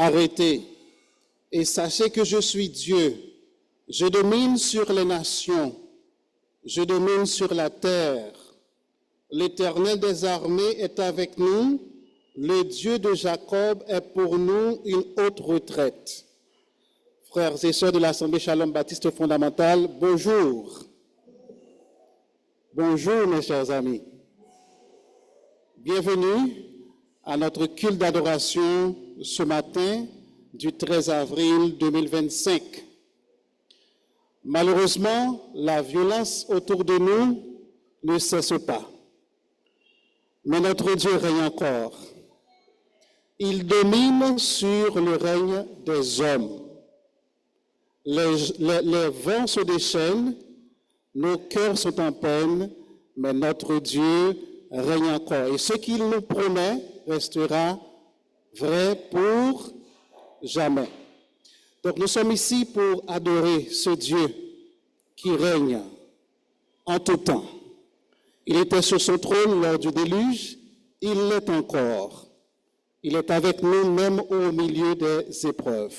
Arrêtez et sachez que je suis Dieu. Je domine sur les nations, je domine sur la terre. L'Éternel des armées est avec nous, le Dieu de Jacob est pour nous une haute retraite. Frères et sœurs de l'Assemblée Shalom Baptiste Fondamentale, bonjour. Bonjour mes chers amis. Bienvenue à notre culte d'adoration ce matin du 13 avril 2025. Malheureusement, la violence autour de nous ne cesse pas. Mais notre Dieu règne encore. Il domine sur le règne des hommes. Les vents se déchaînent, nos cœurs sont en peine, mais notre Dieu règne encore. Et ce qu'il nous promet restera vrai pour jamais. Donc nous sommes ici pour adorer ce Dieu qui règne en tout temps. Il était sur son trône lors du déluge, il l'est encore. Il est avec nous même au milieu des épreuves.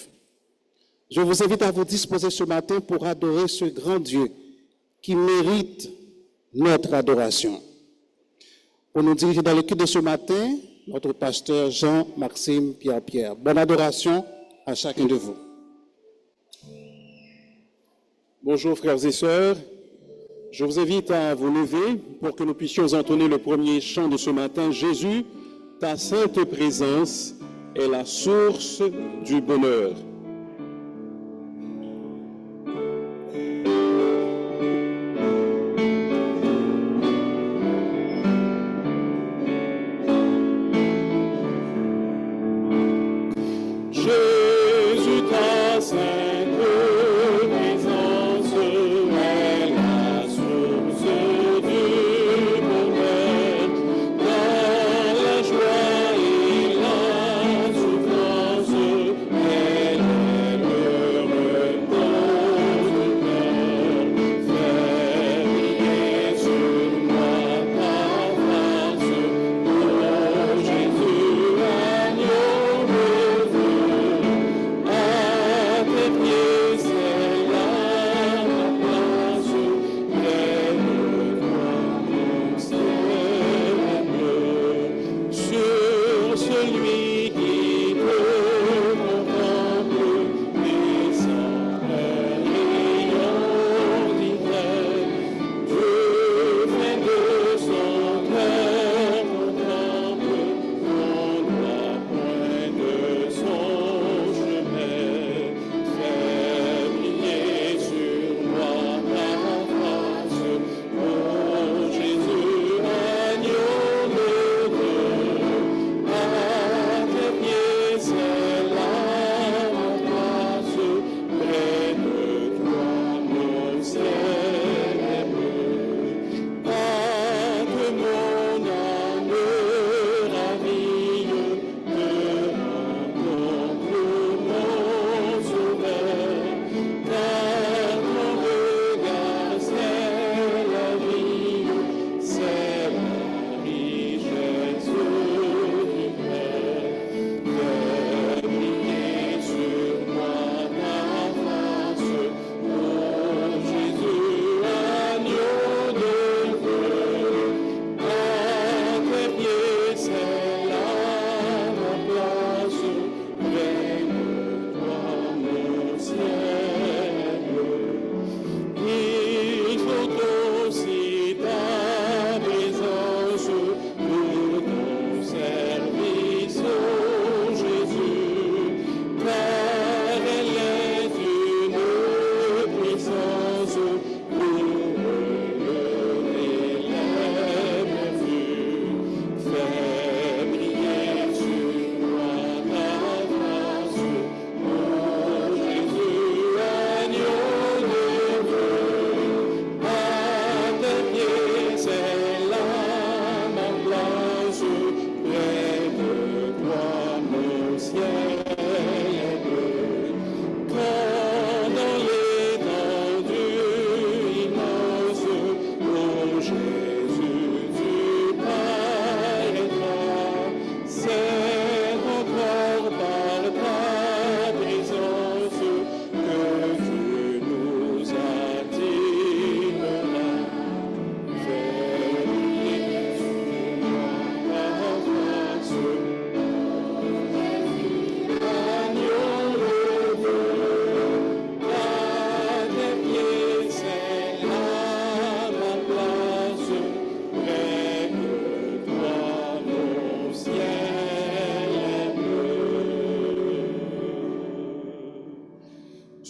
Je vous invite à vous disposer ce matin pour adorer ce grand Dieu qui mérite notre adoration. Pour nous diriger dans le culte de ce matin, notre pasteur Jean-Maxime Pierre-Pierre. Bonne adoration à chacun de vous. Bonjour frères et sœurs, je vous invite à vous lever pour que nous puissions entonner le premier chant de ce matin. Jésus, ta sainte présence est la source du bonheur.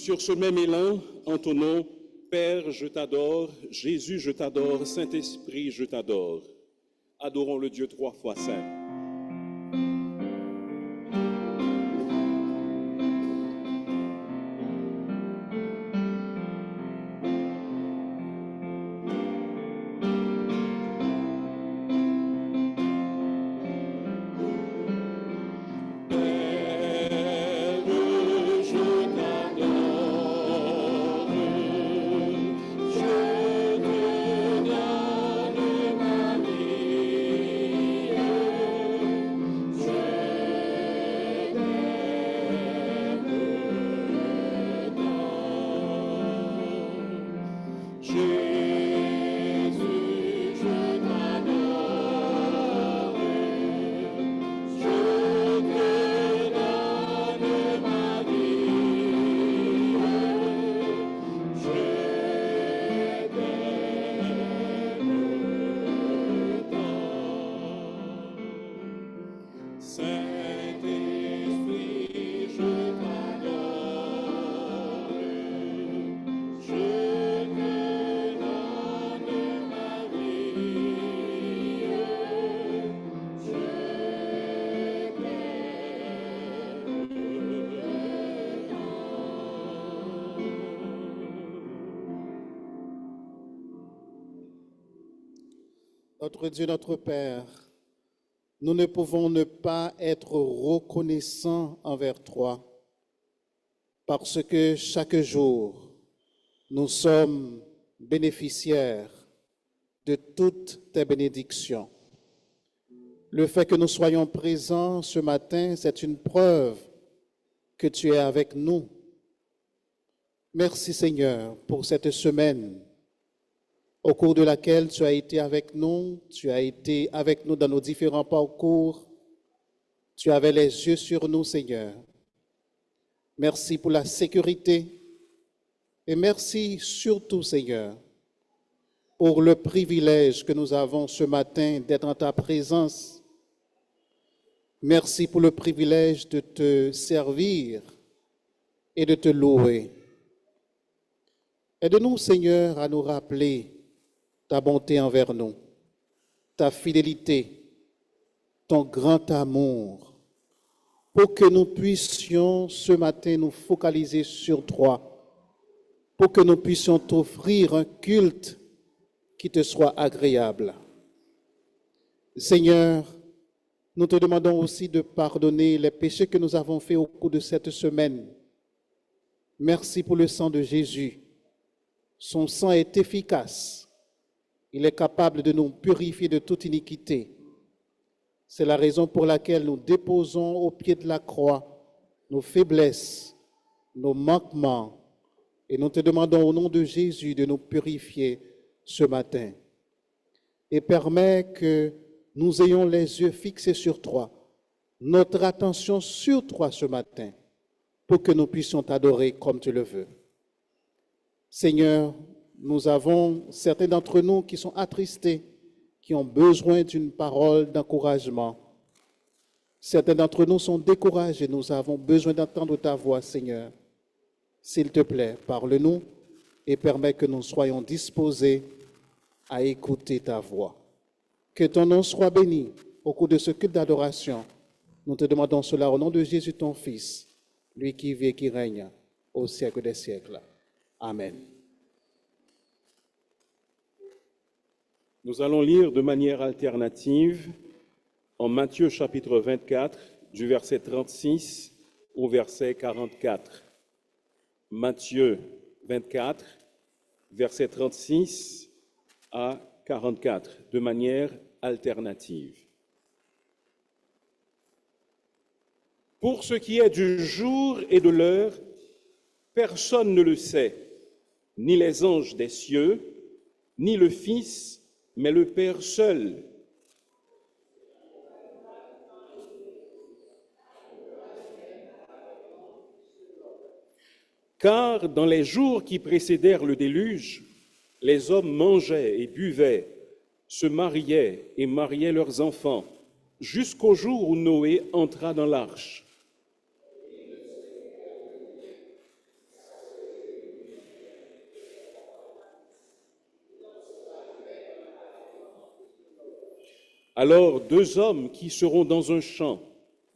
sur ce même élan, entonnons « Père, je t'adore, Jésus, je t'adore, Saint-Esprit, je t'adore ». Adorons le Dieu trois fois saint. Notre Dieu, notre Père, nous ne pouvons ne pas être reconnaissants envers toi parce que chaque jour, nous sommes bénéficiaires de toutes tes bénédictions. Le fait que nous soyons présents ce matin, c'est une preuve que tu es avec nous. Merci Seigneur pour cette semaine au cours de laquelle tu as été avec nous dans nos différents parcours. Tu avais les yeux sur nous, Seigneur. Merci pour la sécurité et merci surtout, Seigneur, pour le privilège que nous avons ce matin d'être en ta présence. Merci pour le privilège de te servir et de te louer. Aide-nous, Seigneur, à nous rappeler ta bonté envers nous, ta fidélité, ton grand amour, pour que nous puissions ce matin nous focaliser sur toi, pour que nous puissions t'offrir un culte qui te soit agréable. Seigneur, nous te demandons aussi de pardonner les péchés que nous avons faits au cours de cette semaine. Merci pour le sang de Jésus. Son sang est efficace. Il est capable de nous purifier de toute iniquité. C'est la raison pour laquelle nous déposons au pied de la croix nos faiblesses, nos manquements, et nous te demandons au nom de Jésus de nous purifier ce matin. Et permets que nous ayons les yeux fixés sur toi, notre attention sur toi ce matin, pour que nous puissions t'adorer comme tu le veux. Seigneur, nous avons certains d'entre nous qui sont attristés, qui ont besoin d'une parole d'encouragement. Certains d'entre nous sont découragés, nous avons besoin d'entendre ta voix, Seigneur. S'il te plaît, parle-nous et permets que nous soyons disposés à écouter ta voix. Que ton nom soit béni au cours de ce culte d'adoration. Nous te demandons cela au nom de Jésus, ton Fils, lui qui vit et qui règne au siècle des siècles. Amen. Nous allons lire de manière alternative en Matthieu chapitre 24, du verset 36 au verset 44. Matthieu 24, verset 36 à 44, de manière alternative. Pour ce qui est du jour et de l'heure, personne ne le sait, ni les anges des cieux, ni le Fils, mais le Père seul. Car dans les jours qui précédèrent le déluge, les hommes mangeaient et buvaient, se mariaient et mariaient leurs enfants, jusqu'au jour où Noé entra dans l'arche. Alors deux hommes qui seront dans un champ,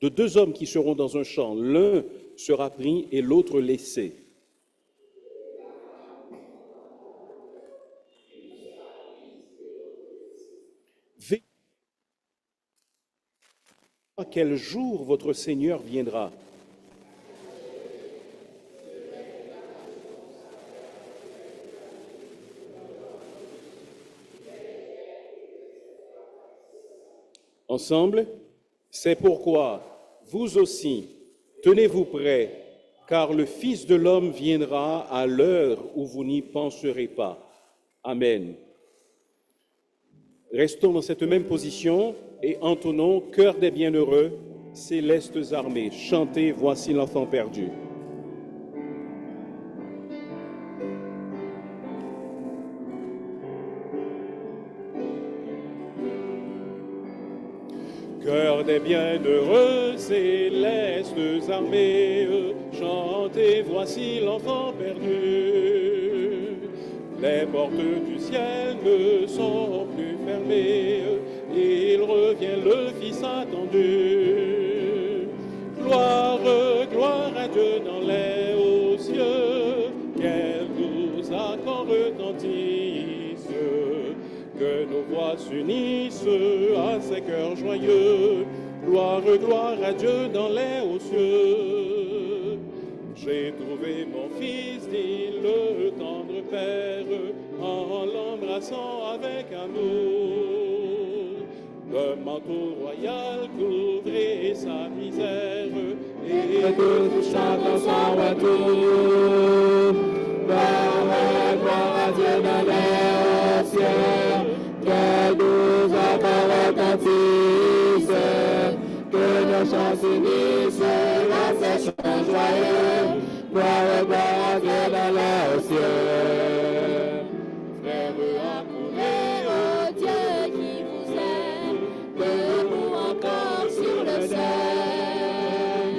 l'un sera pris et l'autre laissé. Veillez à quel jour votre Seigneur viendra. Ensemble, c'est pourquoi vous aussi, tenez-vous prêts, car le Fils de l'homme viendra à l'heure où vous n'y penserez pas. Amen. Restons dans cette même position et entonnons « Cœur des bienheureux, célestes armées ». Chantez « Voici l'enfant perdu ». Cœur des bienheureux, célestes armées, chantez, voici l'enfant perdu. Les portes du ciel ne sont plus fermées, il revient le Fils attendu. Gloire, gloire à Dieu dans les hauts cieux, quels doux accords retentissent. Que nos voix s'unissent à ces cœurs joyeux. Gloire, gloire à Dieu dans les hauts cieux. J'ai trouvé mon Fils, dit le tendre Père, en l'embrassant avec amour. De manteau royal couvrait sa misère, et que tout chante en son retour. Gloire à Dieu dans les hauts cieux. Que nous accords retentissent, que nos chants s'unissent à ces chants joyeux. Gloire à Dieu dans les hauts cieux. Frères, accourez au Dieu qui vous aime, debout encore sur le ciel.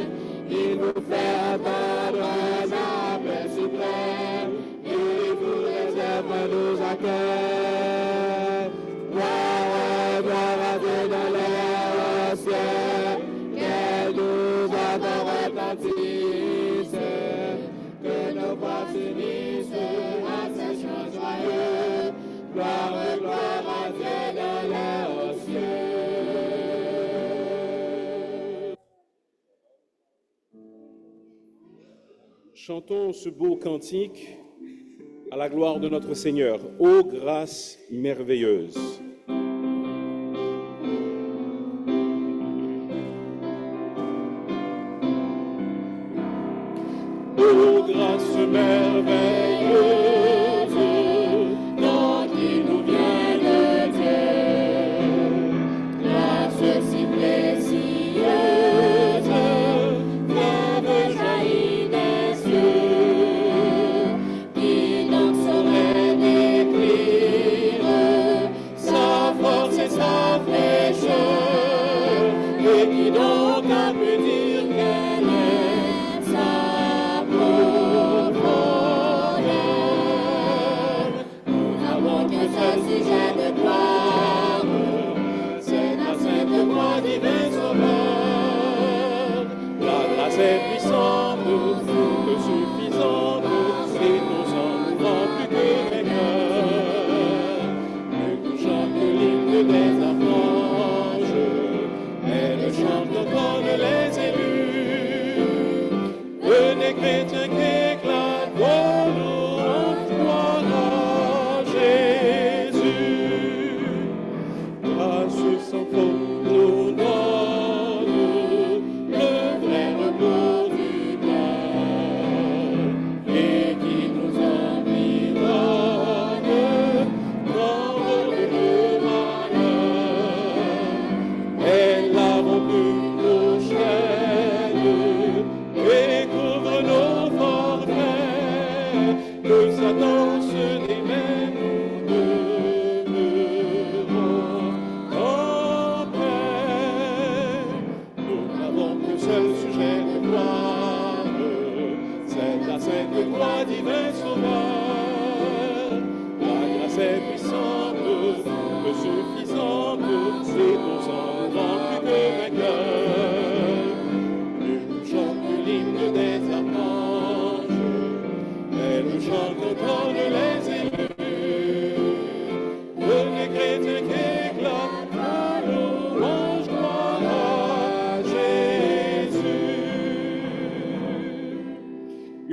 Il vous fait entendre un appel suprême, il vous réserve nos accueils. Que nos voix s'unissent à ces chants joyeux. Gloire, gloire à Dieu dans les hauts cieux. Chantons ce beau cantique à la gloire de notre Seigneur. Ô grâce merveilleuse. Ô grâce merveilleuse, don qui nous vient de Dieu, grâce si précieuse, fleuve jaillit des cieux, qui donc saurait décrire sa force et sa fraîcheur, et qui donc a pu dire qu'elle est sa sujet de gloire, c'est la sainte voix divin sauveur. La grâce est puissante, toute suffisante, et nos enlevant plus que les cœurs. Plus touchant que l'hymne des archanges, elle chante comme les élus. Venez chrétiens qui éclatent vos louanges, gloire à Jésus. Sans faute nous donne le vrai repos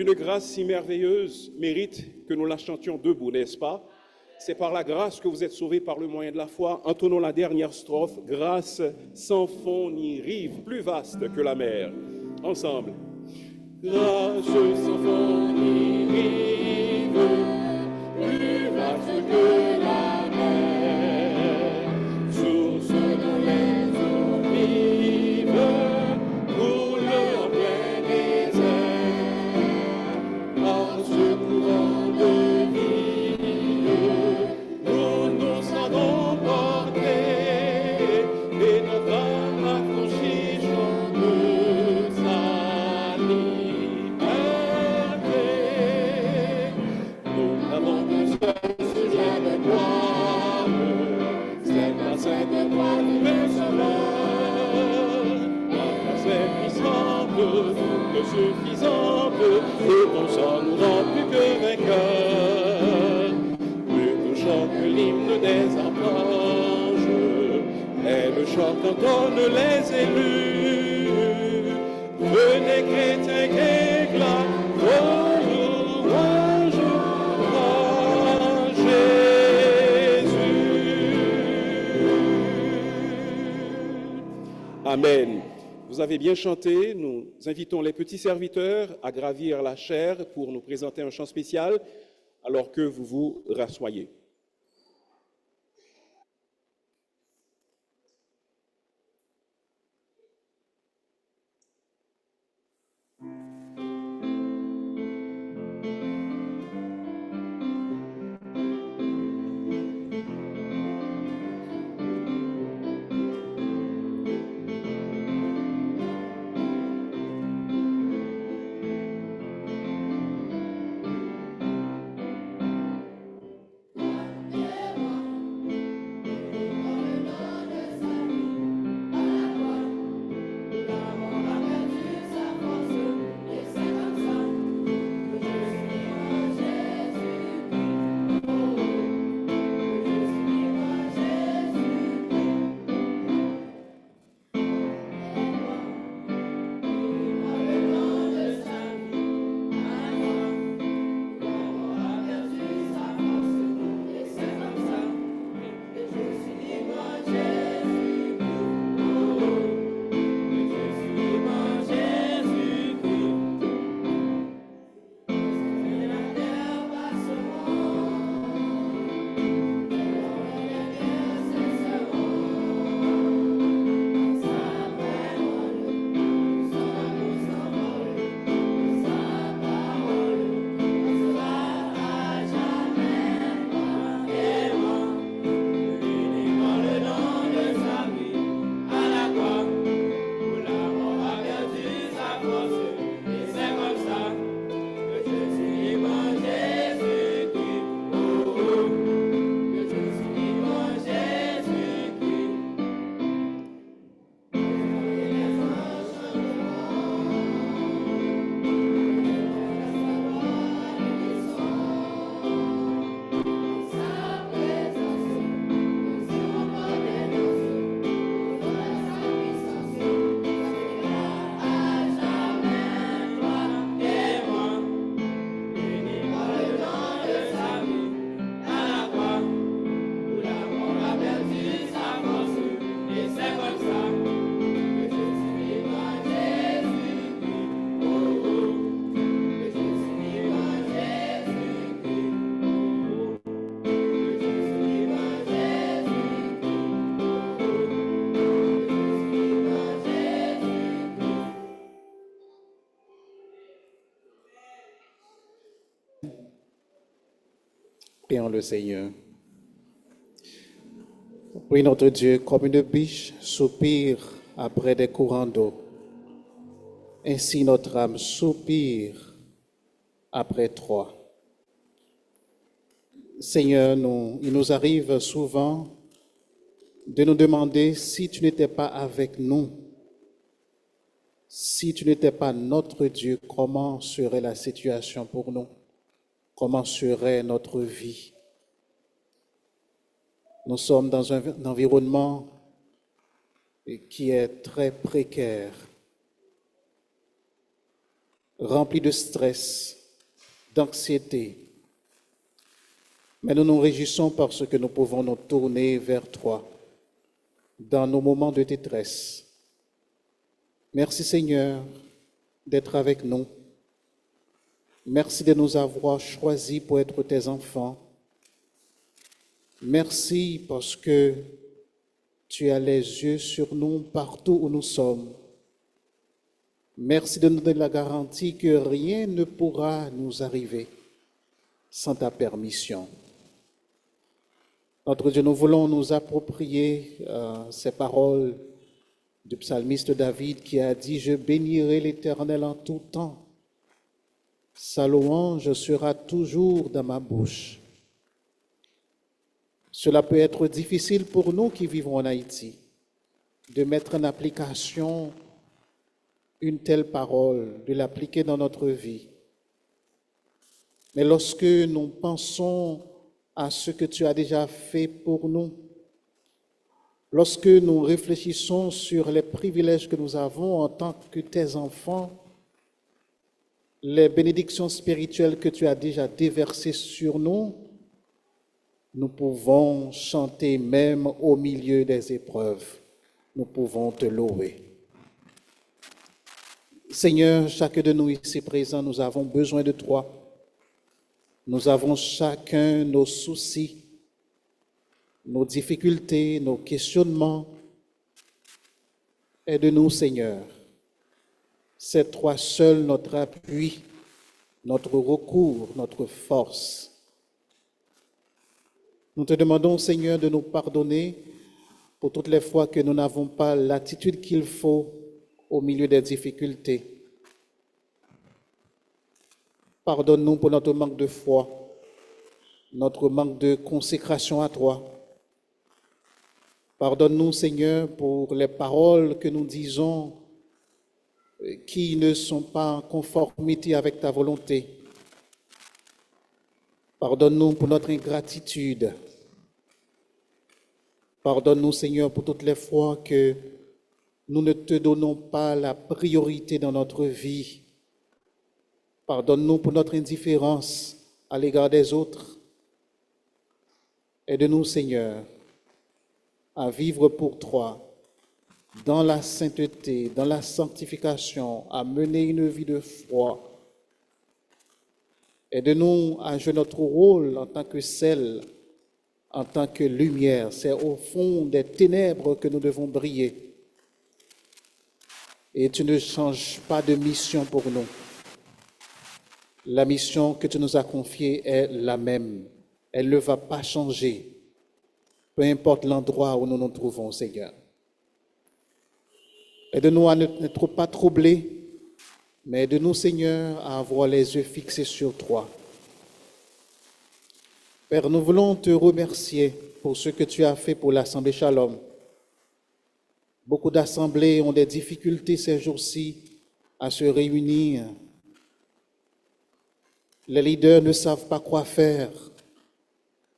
Une grâce si merveilleuse mérite que nous la chantions debout, n'est-ce pas? C'est par la grâce que vous êtes sauvés par le moyen de la foi. Entonnons la dernière strophe. Grâce sans fond ni rive, plus vaste que la mer. Ensemble. Grâce sans fond ni rive, plus vaste que la mer. Source dont les eaux vives coulent en plein désert. Par ce courant de suffisante, et ton sang nous rend plus que vainqueurs. Plus nous chante l'hymne des archanges, et le chant entonne les élus. Venez chrétiens qu'éclat, vos louanges à Jésus. Amen. Vous avez bien chanté. Nous invitons les petits serviteurs à gravir la chaire pour nous présenter un chant spécial alors que vous vous rassoyez. Prions le Seigneur. Oui, notre Dieu, comme une biche soupire après des courants d'eau, ainsi notre âme soupire après toi. Seigneur, il nous arrive souvent de nous demander si tu n'étais pas avec nous, si tu n'étais pas notre Dieu, comment serait la situation pour nous? Comment serait notre vie? Nous sommes dans un environnement qui est très précaire. remplis de stress, d'anxiété. Mais nous nous réjouissons parce que nous pouvons nous tourner vers toi dans nos moments de détresse. Merci Seigneur d'être avec nous. Merci de nous avoir choisis pour être tes enfants. Merci parce que tu as les yeux sur nous partout où nous sommes. Merci de nous donner la garantie que rien ne pourra nous arriver sans ta permission. Notre Dieu, nous voulons nous approprier ces paroles du psalmiste David qui a dit « Je bénirai l'Éternel en tout temps. Sa louange sera toujours dans ma bouche. » Cela peut être difficile pour nous qui vivons en Haïti de mettre en application une telle parole, de l'appliquer dans notre vie. Mais lorsque nous pensons à ce que tu as déjà fait pour nous, lorsque nous réfléchissons sur les privilèges que nous avons en tant que tes enfants, les bénédictions spirituelles que tu as déjà déversées sur nous, nous pouvons chanter même au milieu des épreuves. Nous pouvons te louer. Seigneur, chacun de nous ici présents, nous avons besoin de toi. Nous avons chacun nos soucis, nos difficultés, nos questionnements. Aide-nous, Seigneur. C'est toi seul notre appui, notre recours, notre force. Nous te demandons, Seigneur, de nous pardonner pour toutes les fois que nous n'avons pas l'attitude qu'il faut au milieu des difficultés. Pardonne-nous pour notre manque de foi, notre manque de consécration à toi. Pardonne-nous, Seigneur, pour les paroles que nous disons qui ne sont pas en conformité avec ta volonté. Pardonne-nous pour notre ingratitude. Pardonne-nous, Seigneur, pour toutes les fois que nous ne te donnons pas la priorité dans notre vie. Pardonne-nous pour notre indifférence à l'égard des autres. Aide-nous, Seigneur, à vivre pour toi dans la sainteté, dans la sanctification, à mener une vie de foi. Aide-nous à jouer notre rôle en tant que sel, en tant que lumière. C'est au fond des ténèbres que nous devons briller. Et tu ne changes pas de mission pour nous. La mission que tu nous as confiée est la même. Elle ne va pas changer, peu importe l'endroit où nous nous trouvons, Seigneur. Aide-nous à n'être pas troublés, mais aide-nous, Seigneur, à avoir les yeux fixés sur toi. Père, nous voulons te remercier pour ce que tu as fait pour l'Assemblée Shalom. Beaucoup d'assemblées ont des difficultés ces jours-ci à se réunir. Les leaders ne savent pas quoi faire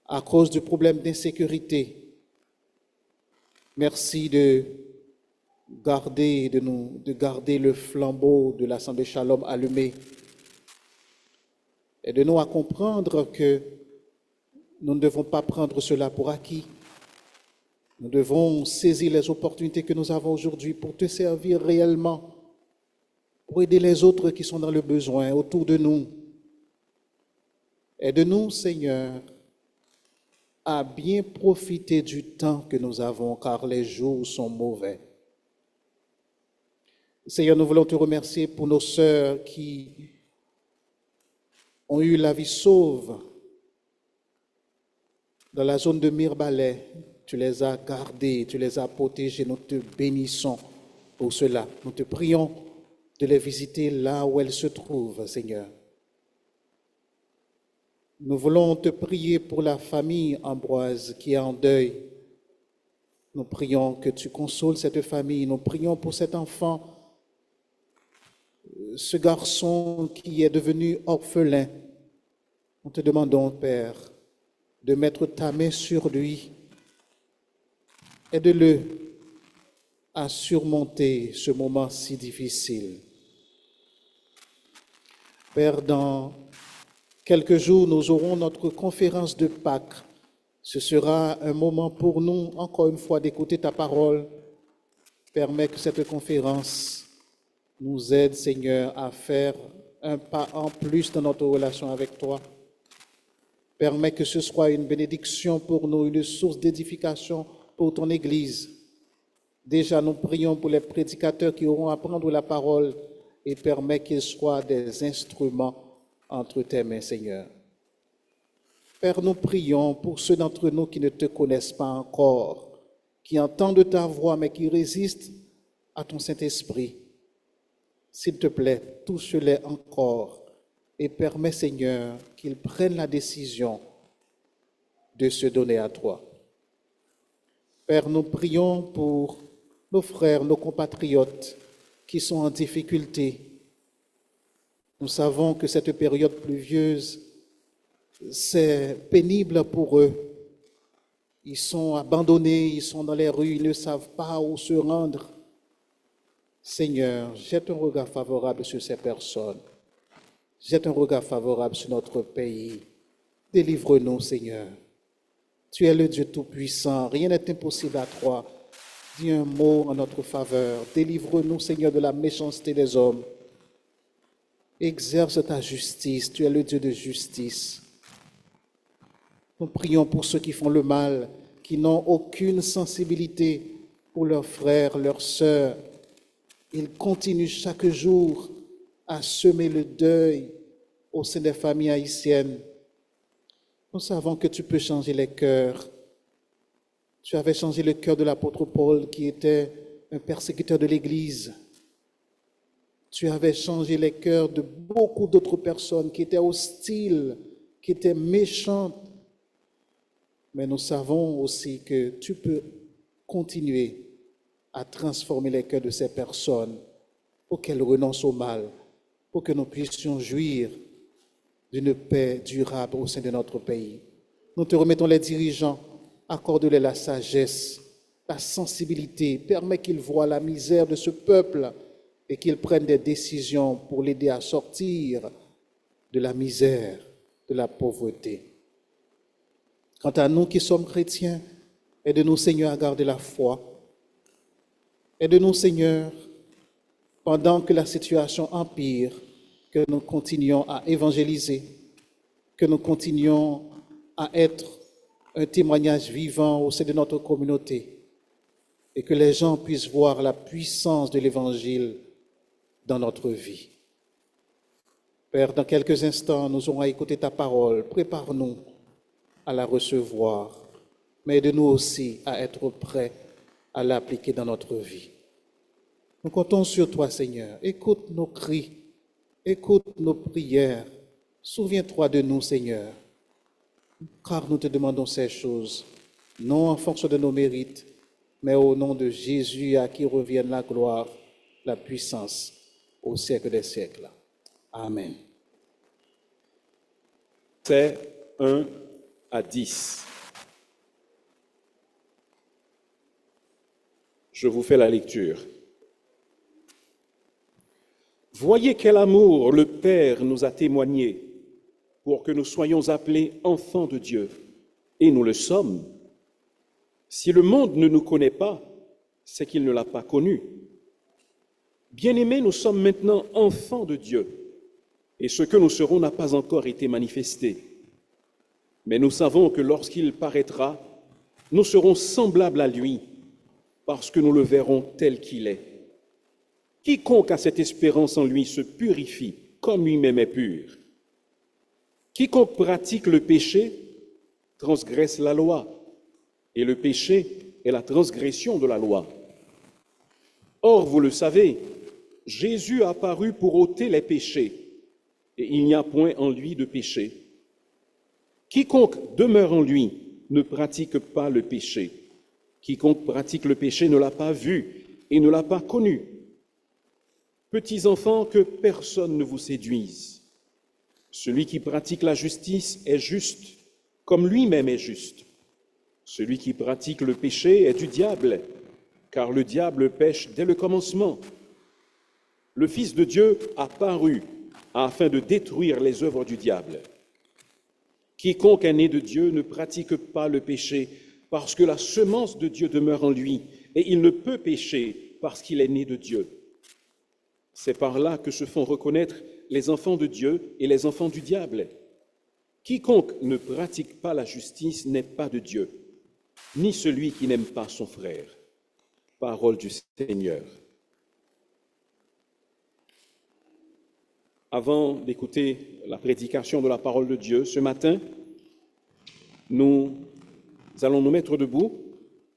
à cause du problème d'insécurité. Merci de garder le flambeau de l'Assemblée Shalom allumé. Aide-nous à comprendre que nous ne devons pas prendre cela pour acquis. Nous devons saisir les opportunités que nous avons aujourd'hui pour te servir réellement, pour aider les autres qui sont dans le besoin autour de nous. Aide-nous, Seigneur, à bien profiter du temps que nous avons, car les jours sont mauvais. Seigneur, nous voulons te remercier pour nos sœurs qui ont eu la vie sauve dans la zone de Mirbalais. Tu les as gardées, tu les as protégées. Nous te bénissons pour cela. Nous te prions de les visiter là où elles se trouvent, Seigneur. Nous voulons te prier pour la famille Ambroise qui est en deuil. Nous prions que tu consoles cette famille. Nous prions pour cet enfant, ce garçon qui est devenu orphelin. Nous te demandons, Père, de mettre ta main sur lui. Aide-le à surmonter ce moment si difficile. Père, dans quelques jours, nous aurons notre conférence de Pâques. Ce sera un moment pour nous, encore une fois, d'écouter ta parole. Permets que cette conférence nous aide, Seigneur, à faire un pas en plus dans notre relation avec toi. Permets que ce soit une bénédiction pour nous, une source d'édification pour ton Église. Déjà, nous prions pour les prédicateurs qui auront à prendre la parole et permets qu'ils soient des instruments entre tes mains, Seigneur. Père, nous prions pour ceux d'entre nous qui ne te connaissent pas encore, qui entendent ta voix, mais qui résistent à ton Saint-Esprit. S'il te plaît, touche-les encore et permets, Seigneur, qu'ils prennent la décision de se donner à toi. Père, nous prions pour nos frères, nos compatriotes qui sont en difficulté. Nous savons que cette période pluvieuse, c'est pénible pour eux. Ils sont abandonnés, ils sont dans les rues, ils ne savent pas où se rendre. Seigneur, jette un regard favorable sur ces personnes. Jette un regard favorable sur notre pays. Délivre-nous, Seigneur. Tu es le Dieu Tout-Puissant. Rien n'est impossible à toi. Dis un mot en notre faveur. Délivre-nous, Seigneur, de la méchanceté des hommes. Exerce ta justice. Tu es le Dieu de justice. Nous prions pour ceux qui font le mal, qui n'ont aucune sensibilité pour leurs frères, leurs sœurs. Ils continuent chaque jour à semer le deuil au sein des familles haïtiennes. Nous savons que tu peux changer les cœurs. Tu avais changé le cœur de l'apôtre Paul, qui était un persécuteur de l'Église. Tu avais changé les cœurs de beaucoup d'autres personnes qui étaient hostiles, qui étaient méchantes. Mais nous savons aussi que tu peux continuer à transformer les cœurs de ces personnes pour qu'elles renoncent au mal, pour que nous puissions jouir d'une paix durable au sein de notre pays. Nous te remettons les dirigeants, accorde-les la sagesse, la sensibilité, permets qu'ils voient la misère de ce peuple et qu'ils prennent des décisions pour l'aider à sortir de la misère, de la pauvreté. Quant à nous qui sommes chrétiens, aide-nous, Seigneur, à garder la foi. Aide-nous, Seigneur, pendant que la situation empire, que nous continuions à évangéliser, que nous continuions à être un témoignage vivant au sein de notre communauté et que les gens puissent voir la puissance de l'Évangile dans notre vie. Père, dans quelques instants, nous aurons à écouter ta parole. Prépare-nous à la recevoir, mais aide-nous aussi à être prêts à l'appliquer dans notre vie. Nous comptons sur toi, Seigneur. Écoute nos cris, écoute nos prières. Souviens-toi de nous, Seigneur, car nous te demandons ces choses, non en fonction de nos mérites, mais au nom de Jésus, à qui revienne la gloire, la puissance, au siècle des siècles. Amen. C'est 1 à 10. Je vous fais la lecture. Voyez quel amour le Père nous a témoigné pour que nous soyons appelés enfants de Dieu. Et nous le sommes. Si le monde ne nous connaît pas, c'est qu'il ne l'a pas connu. Bien-aimés, nous sommes maintenant enfants de Dieu, et ce que nous serons n'a pas encore été manifesté. Mais nous savons que lorsqu'il paraîtra, nous serons semblables à lui, parce que nous le verrons tel qu'il est. Quiconque a cette espérance en lui se purifie comme lui-même est pur. Quiconque pratique le péché transgresse la loi, et le péché est la transgression de la loi. Or, vous le savez, Jésus a apparu pour ôter les péchés, et il n'y a point en lui de péché. Quiconque demeure en lui ne pratique pas le péché. Quiconque pratique le péché ne l'a pas vu et ne l'a pas connu. Petits enfants, que personne ne vous séduise. Celui qui pratique la justice est juste, comme lui-même est juste. Celui qui pratique le péché est du diable, car le diable pêche dès le commencement. Le Fils de Dieu a paru afin de détruire les œuvres du diable. Quiconque est né de Dieu ne pratique pas le péché, parce que la semence de Dieu demeure en lui, et il ne peut pécher parce qu'il est né de Dieu. C'est par là que se font reconnaître les enfants de Dieu et les enfants du diable. Quiconque ne pratique pas la justice n'est pas de Dieu, ni celui qui n'aime pas son frère. Parole du Seigneur. Avant d'écouter la prédication de la parole de Dieu, ce matin, nous allons nous mettre debout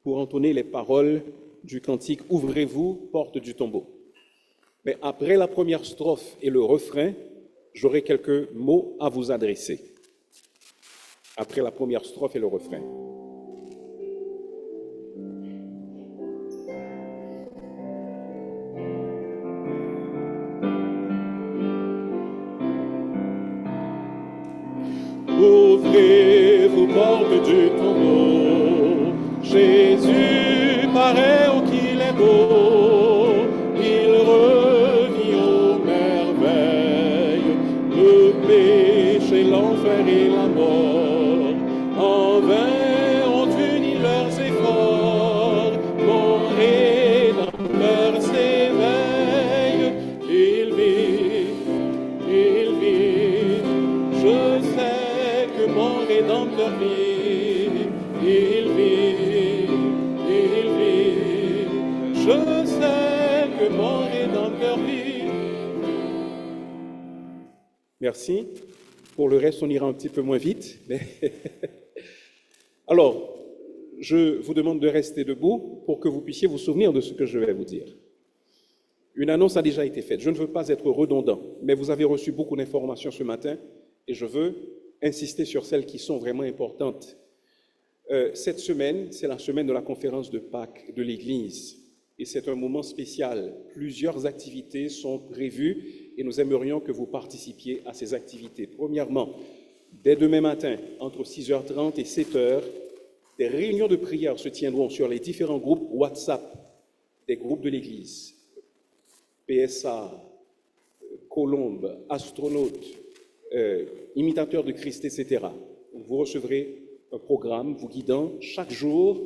pour entonner les paroles du cantique « Ouvrez-vous, porte du tombeau ». Mais après la première strophe et le refrain, j'aurai quelques mots à vous adresser. Après la première strophe et le refrain. Ouvrez-vous, portes du tombeau, Jésus paraît au qu'il est beau, il revit aux merveilles, le péché, l'enfer et la mort, en vain ont uni leurs efforts, mon Rédempteur s'éveille, il vit, je sais que mon Rédempteur vit, il vit, je sais que mon Rédempteur vit. Merci. Pour le reste, on ira un petit peu moins vite. Mais alors, je vous demande de rester debout pour que vous puissiez vous souvenir de ce que je vais vous dire. Une annonce a déjà été faite. Je ne veux pas être redondant, mais vous avez reçu beaucoup d'informations ce matin et je veux insister sur celles qui sont vraiment importantes. Cette semaine, c'est la semaine de la conférence de Pâques de l'Église et c'est un moment spécial. Plusieurs activités sont prévues et nous aimerions que vous participiez à ces activités. Premièrement, dès demain matin, entre 6h30 et 7h, des réunions de prière se tiendront sur les différents groupes WhatsApp des groupes de l'Église. PSA, Colombe, Astronautes, Imitateurs de Christ, etc. Vous recevrez un programme vous guidant chaque jour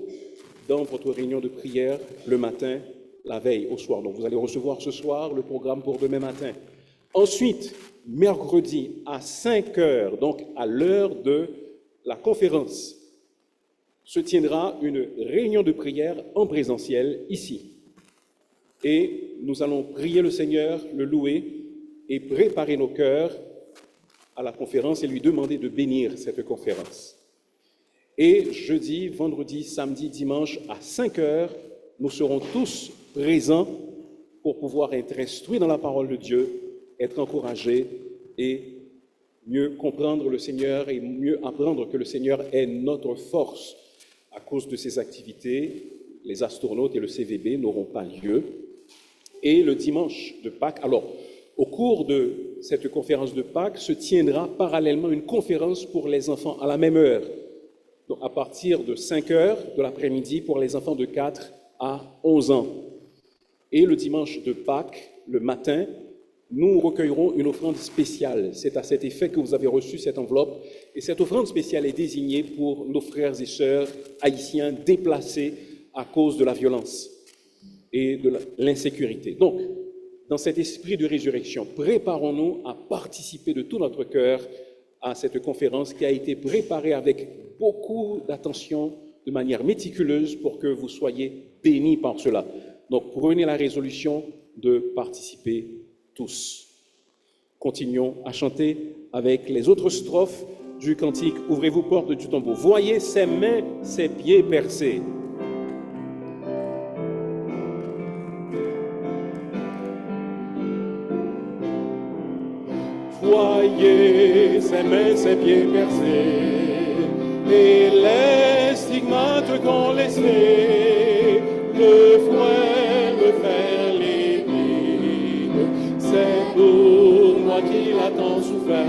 dans votre réunion de prière le matin, la veille, au soir. Donc vous allez recevoir ce soir le programme pour demain matin. Ensuite, mercredi à 5 heures, donc à l'heure de la conférence, se tiendra une réunion de prière en présentiel ici. Et nous allons prier le Seigneur, le louer et préparer nos cœurs à la conférence et lui demander de bénir cette conférence. Et jeudi, vendredi, samedi, dimanche, à 5 heures, nous serons tous présents pour pouvoir être instruits dans la parole de Dieu, être encouragés et mieux comprendre le Seigneur et mieux apprendre que le Seigneur est notre force. À cause de ces activités, les astronautes et le CVB n'auront pas lieu. Et le dimanche de Pâques, alors, au cours de cette conférence de Pâques, se tiendra parallèlement une conférence pour les enfants à la même heure. Donc, à partir de 5 heures de l'après-midi pour les enfants de 4 à 11 ans. Et le dimanche de Pâques, le matin, nous recueillerons une offrande spéciale. C'est à cet effet que vous avez reçu cette enveloppe. Et cette offrande spéciale est désignée pour nos frères et sœurs haïtiens déplacés à cause de la violence et de l'insécurité. Donc, dans cet esprit de résurrection, préparons-nous à participer de tout notre cœur à cette conférence qui a été préparée avec beaucoup d'attention, de manière méticuleuse, pour que vous soyez bénis par cela. Donc, prenez la résolution de participer tous. Continuons à chanter avec les autres strophes du cantique « Ouvrez-vous, portes du tombeau ». Voyez ses mains, ses pieds percés. Voyez ses mains, ses pieds percés, et les stigmates qu'on laissait, le fouet, le fer, l'épine, c'est pour moi qu'il a tant souffert.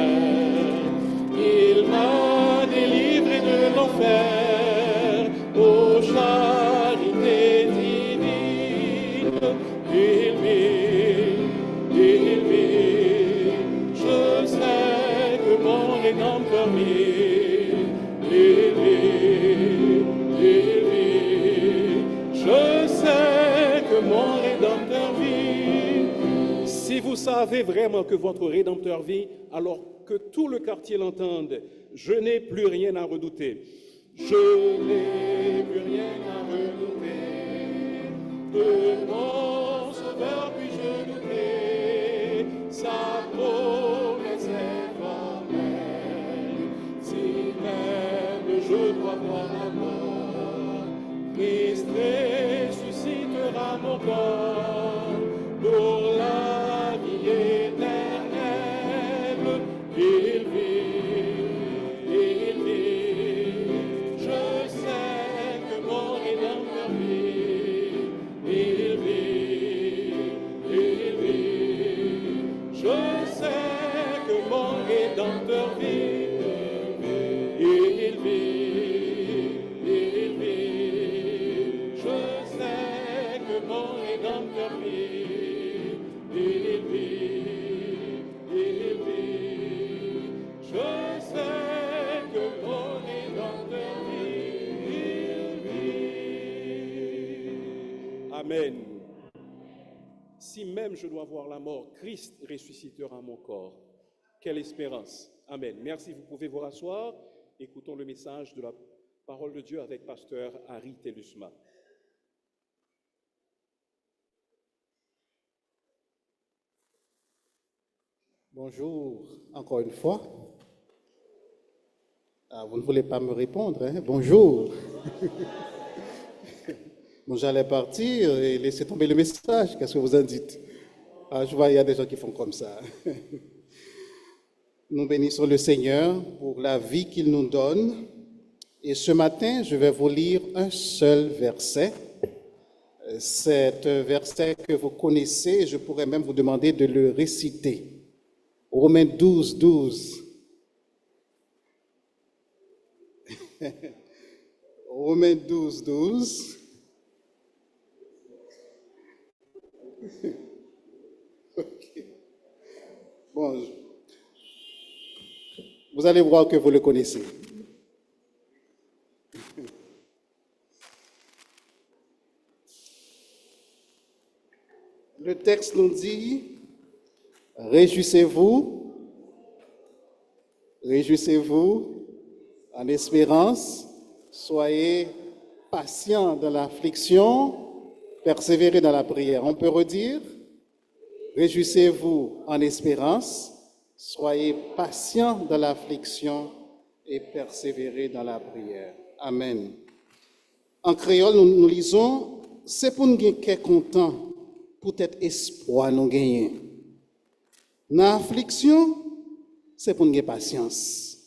Il m'a délivré de l'enfer, ô charité divine, il vit, je Rédempteur vit, il vit, il vit. Je sais que mon Rédempteur vit. Si vous savez vraiment que votre Rédempteur vit, alors que tout le quartier l'entende, je n'ai plus rien à redouter. Je n'ai plus rien à redouter. De mon Sauveur puis-je douter. Sa promesse est formelle. Si même je dois voir la mort, Christ ressuscitera mon corps pour la vie éternelle. Il vit, il vit. Je sais que mon Rédempteur vit. Il vit, il vit. Je sais que mon Rédempteur vit. Il vit, il vit. Je sais que mon Rédempteur vit. Il vit, il vit. Je sais que mon Rédempteur vit. Il vit. Amen. Si même je dois voir la mort, Christ ressuscitera mon corps. Quelle espérance. Amen. Merci, vous pouvez vous rasseoir. Écoutons le message de la parole de Dieu avec pasteur Harry Telusma. Bonjour, encore une fois. Ah, vous ne voulez pas me répondre, hein? Bonjour. Bon, j'allais partir et laisser tomber le message. Qu'est-ce que vous en dites? Ah, je vois, il y a des gens qui font comme ça. Nous bénissons le Seigneur pour la vie qu'il nous donne. Et ce matin, je vais vous lire un seul verset. C'est un verset que vous connaissez. Je pourrais même vous demander de le réciter. Romains 12, 12. Romains 12, 12. Okay. Bon, vous allez voir que vous le connaissez. Le texte nous dit, réjouissez-vous en espérance, soyez patients dans l'affliction, persévérez dans la prière. On peut redire, réjouissez-vous en espérance, soyez patients dans l'affliction et persévérez dans la prière. Amen. En créole, nous lisons, c'est pour nous qui est content, pour être espoir nous gagner. Dans l'affliction, c'est pour nous gagner patience.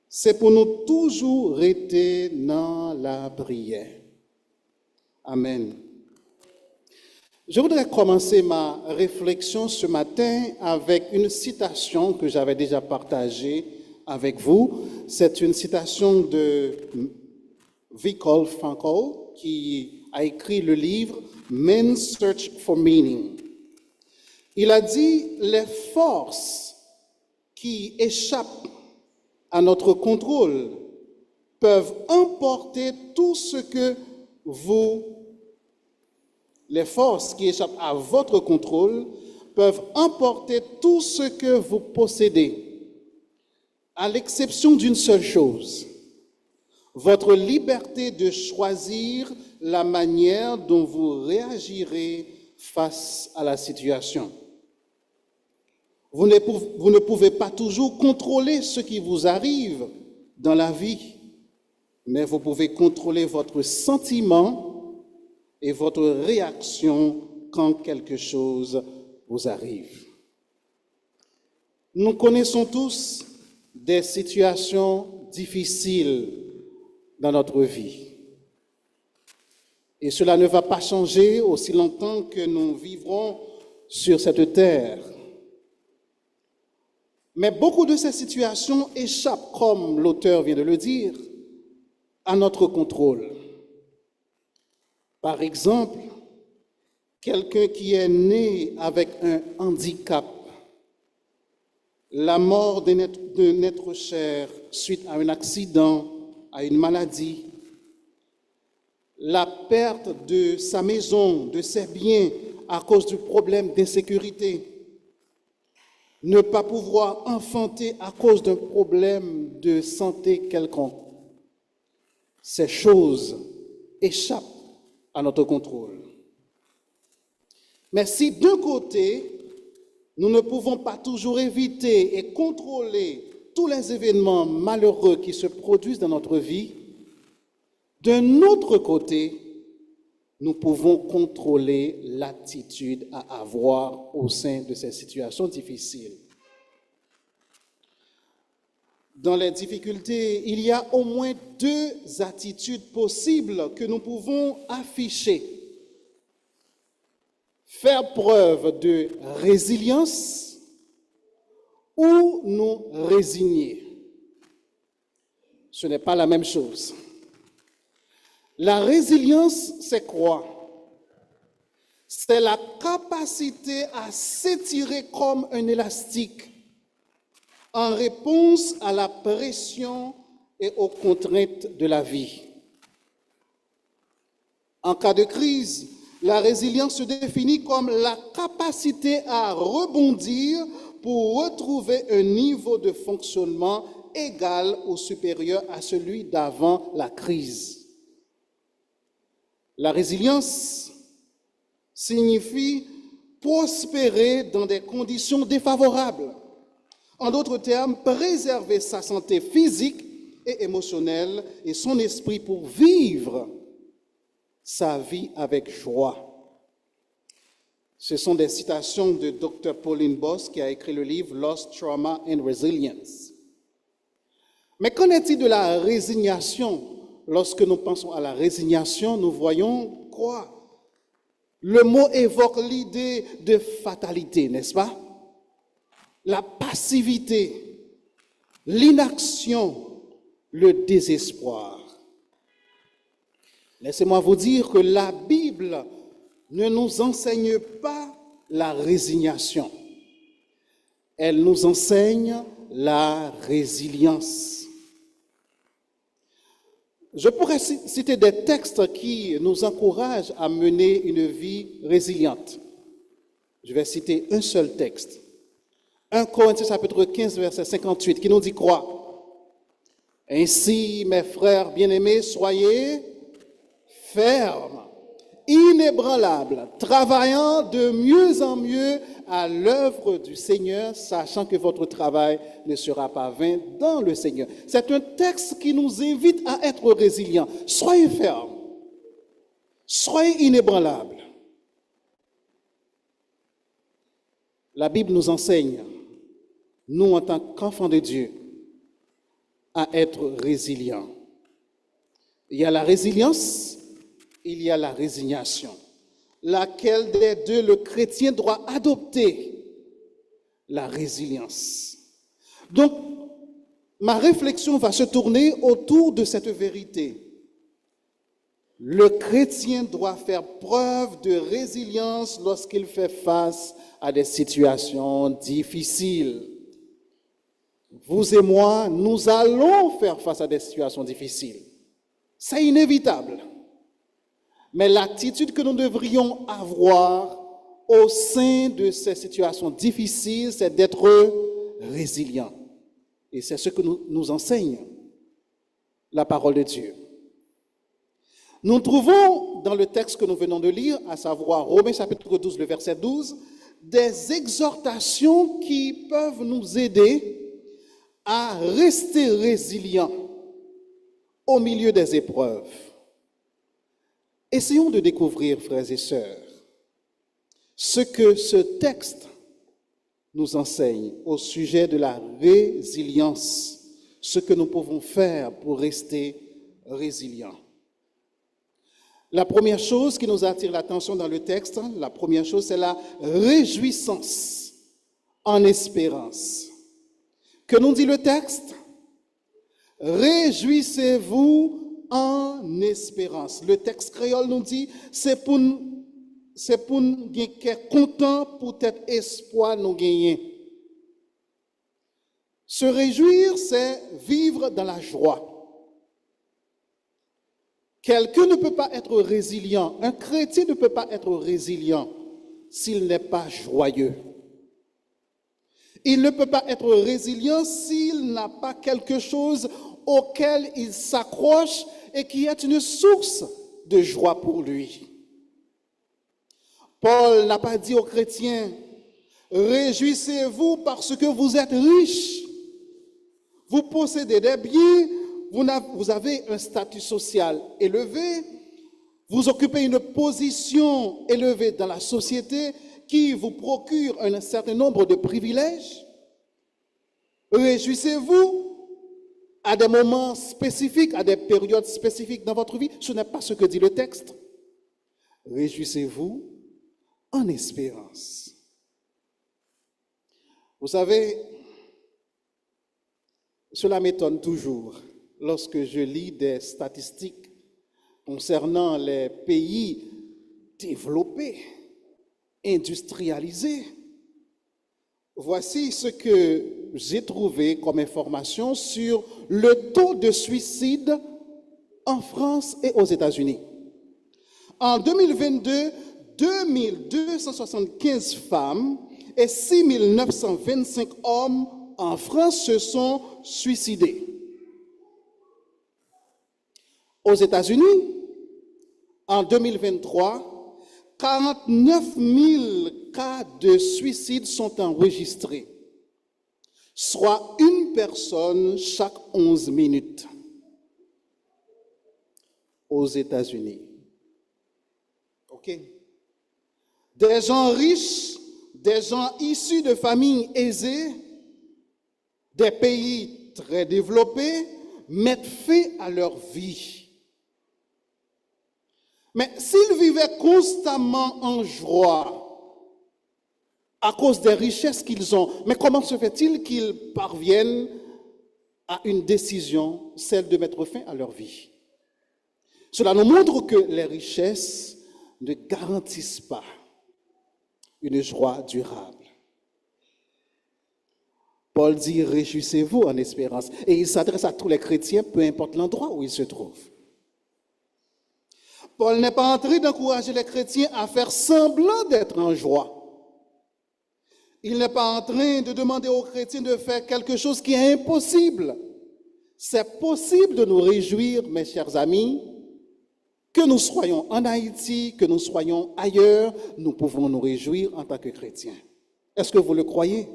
C'est pour nous toujours rester dans la prière. Amen. Je voudrais commencer ma réflexion ce matin avec une citation que j'avais déjà partagée avec vous. C'est une citation de Viktor Frankl qui a écrit le livre Men's Search for Meaning. Il a dit, les forces qui échappent à notre contrôle peuvent emporter tout ce que les forces qui échappent à votre contrôle peuvent emporter tout ce que vous possédez, à l'exception d'une seule chose, votre liberté de choisir la manière dont vous réagirez face à la situation. Vous ne pouvez pas toujours contrôler ce qui vous arrive dans la vie, mais vous pouvez contrôler votre sentiment et votre réaction quand quelque chose vous arrive. Nous connaissons tous des situations difficiles dans notre vie. Et cela ne va pas changer aussi longtemps que nous vivrons sur cette terre. Mais beaucoup de ces situations échappent, comme l'auteur vient de le dire, à notre contrôle. Par exemple, quelqu'un qui est né avec un handicap la mort d'un être cher suite à un accident, à une maladie, la perte de sa maison, de ses biens à cause du problème d'insécurité, ne pas pouvoir enfanter à cause d'un problème de santé quelconque. Ces choses échappent à notre contrôle. Mais si d'un côté, nous ne pouvons pas toujours éviter et contrôler tous les événements malheureux qui se produisent dans notre vie, d'un autre côté, nous pouvons contrôler l'attitude à avoir au sein de ces situations difficiles. Dans les difficultés, il y a au moins deux attitudes possibles que nous pouvons afficher. Faire preuve de résilience ou nous résigner. Ce n'est pas la même chose. La résilience, c'est quoi? C'est la capacité à s'étirer comme un élastique en réponse à la pression et aux contraintes de la vie. En cas de crise, la résilience se définit comme la capacité à rebondir pour retrouver un niveau de fonctionnement égal ou supérieur à celui d'avant la crise. La résilience signifie prospérer dans des conditions défavorables. En d'autres termes, préserver sa santé physique et émotionnelle et son esprit pour vivre sa vie avec joie. Ce sont des citations de Dr. Pauline Boss qui a écrit le livre Lost Trauma and Resilience. Mais qu'en est-il de la résignation? Lorsque nous pensons à la résignation, nous voyons quoi? Le mot évoque l'idée de fatalité, n'est-ce pas? La passivité, l'inaction, le désespoir. Laissez-moi vous dire que la Bible ne nous enseigne pas la résignation. Elle nous enseigne la résilience. Je pourrais citer des textes qui nous encouragent à mener une vie résiliente. Je vais citer un seul texte. 1 Corinthiens chapitre 15, verset 58, qui nous dit quoi? Ainsi, mes frères bien-aimés, soyez fermes, inébranlables, travaillant de mieux en mieux à l'œuvre du Seigneur, sachant que votre travail ne sera pas vain dans le Seigneur. C'est un texte qui nous invite à être résilients. Soyez fermes, soyez inébranlables. La Bible nous enseigne, nous en tant qu'enfants de Dieu, à être résilients. Il y a la résilience, il y a la résignation. Laquelle des deux le chrétien doit adopter? La résilience. Donc, ma réflexion va se tourner autour de cette vérité. Le chrétien doit faire preuve de résilience lorsqu'il fait face à des situations difficiles. Vous et moi, nous allons faire face à des situations difficiles. C'est inévitable. Mais l'attitude que nous devrions avoir au sein de ces situations difficiles, c'est d'être résilients. Et c'est ce que nous enseigne la parole de Dieu. Nous trouvons dans le texte que nous venons de lire, à savoir Romains chapitre 12, le verset 12, des exhortations qui peuvent nous aider à rester résilients au milieu des épreuves. Essayons de découvrir, frères et sœurs, ce que ce texte nous enseigne au sujet de la résilience, ce que nous pouvons faire pour rester résilients. La première chose qui nous attire l'attention dans le texte, la première chose, c'est la réjouissance en espérance. Que nous dit le texte? Réjouissez-vous en espérance. Le texte créole nous dit, c'est pour nous être content pour cet espoir nous gagner. Se réjouir, c'est vivre dans la joie. Quelqu'un ne peut pas être résilient, un chrétien ne peut pas être résilient s'il n'est pas joyeux. Il ne peut pas être résilient s'il n'a pas quelque chose auquel il s'accroche et qui est une source de joie pour lui. Paul n'a pas dit aux chrétiens, réjouissez-vous parce que vous êtes riches, vous possédez des biens, vous avez un statut social élevé, vous occupez une position élevée dans la société qui vous procure un certain nombre de privilèges. Réjouissez-vous à des moments spécifiques, à des périodes spécifiques dans votre vie. Ce n'est pas ce que dit le texte. Réjouissez-vous en espérance. Vous savez, cela m'étonne toujours lorsque je lis des statistiques concernant les pays développés, industrialisés. Voici ce que j'ai trouvé comme information sur le taux de suicide en France et aux États-Unis. En 2022, 2275 femmes et 6925 hommes en France se sont suicidés. Aux États-Unis, en 2023, 49 000 cas de suicide sont enregistrés, soit une personne chaque 11 minutes. Aux États-Unis. OK? Des gens riches, des gens issus de familles aisées, des pays très développés, mettent fin à leur vie. Mais s'ils vivaient constamment en joie à cause des richesses qu'ils ont, mais comment se fait-il qu'ils parviennent à une décision, celle de mettre fin à leur vie? Cela nous montre que les richesses ne garantissent pas une joie durable. Paul dit, réjouissez-vous en espérance. Et il s'adresse à tous les chrétiens, peu importe l'endroit où ils se trouvent. Paul n'est pas en train d'encourager les chrétiens à faire semblant d'être en joie. Il n'est pas en train de demander aux chrétiens de faire quelque chose qui est impossible. C'est possible de nous réjouir, mes chers amis, que nous soyons en Haïti, que nous soyons ailleurs, nous pouvons nous réjouir en tant que chrétiens. Est-ce que vous le croyez?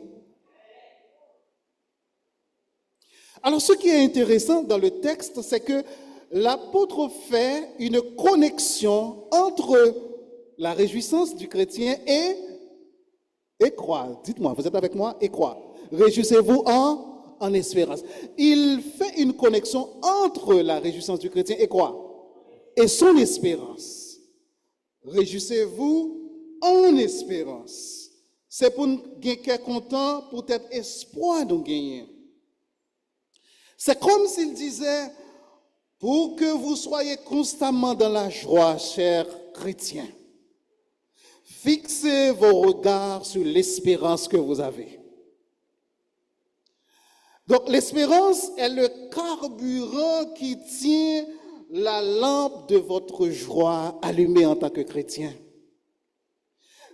Alors, ce qui est intéressant dans le texte, c'est que l'apôtre fait une connexion entre la réjouissance du chrétien et croire. Dites-moi, vous êtes avec moi? Et croire. Réjouissez-vous en espérance. Il fait une connexion entre la réjouissance du chrétien et quoi? Et son espérance. Réjouissez-vous en espérance. C'est pour nous gagner content, pour être espoir de gagner. C'est comme s'il disait, pour que vous soyez constamment dans la joie, chers chrétiens, fixez vos regards sur l'espérance que vous avez. Donc l'espérance est le carburant qui tient la lampe de votre joie allumée en tant que chrétien.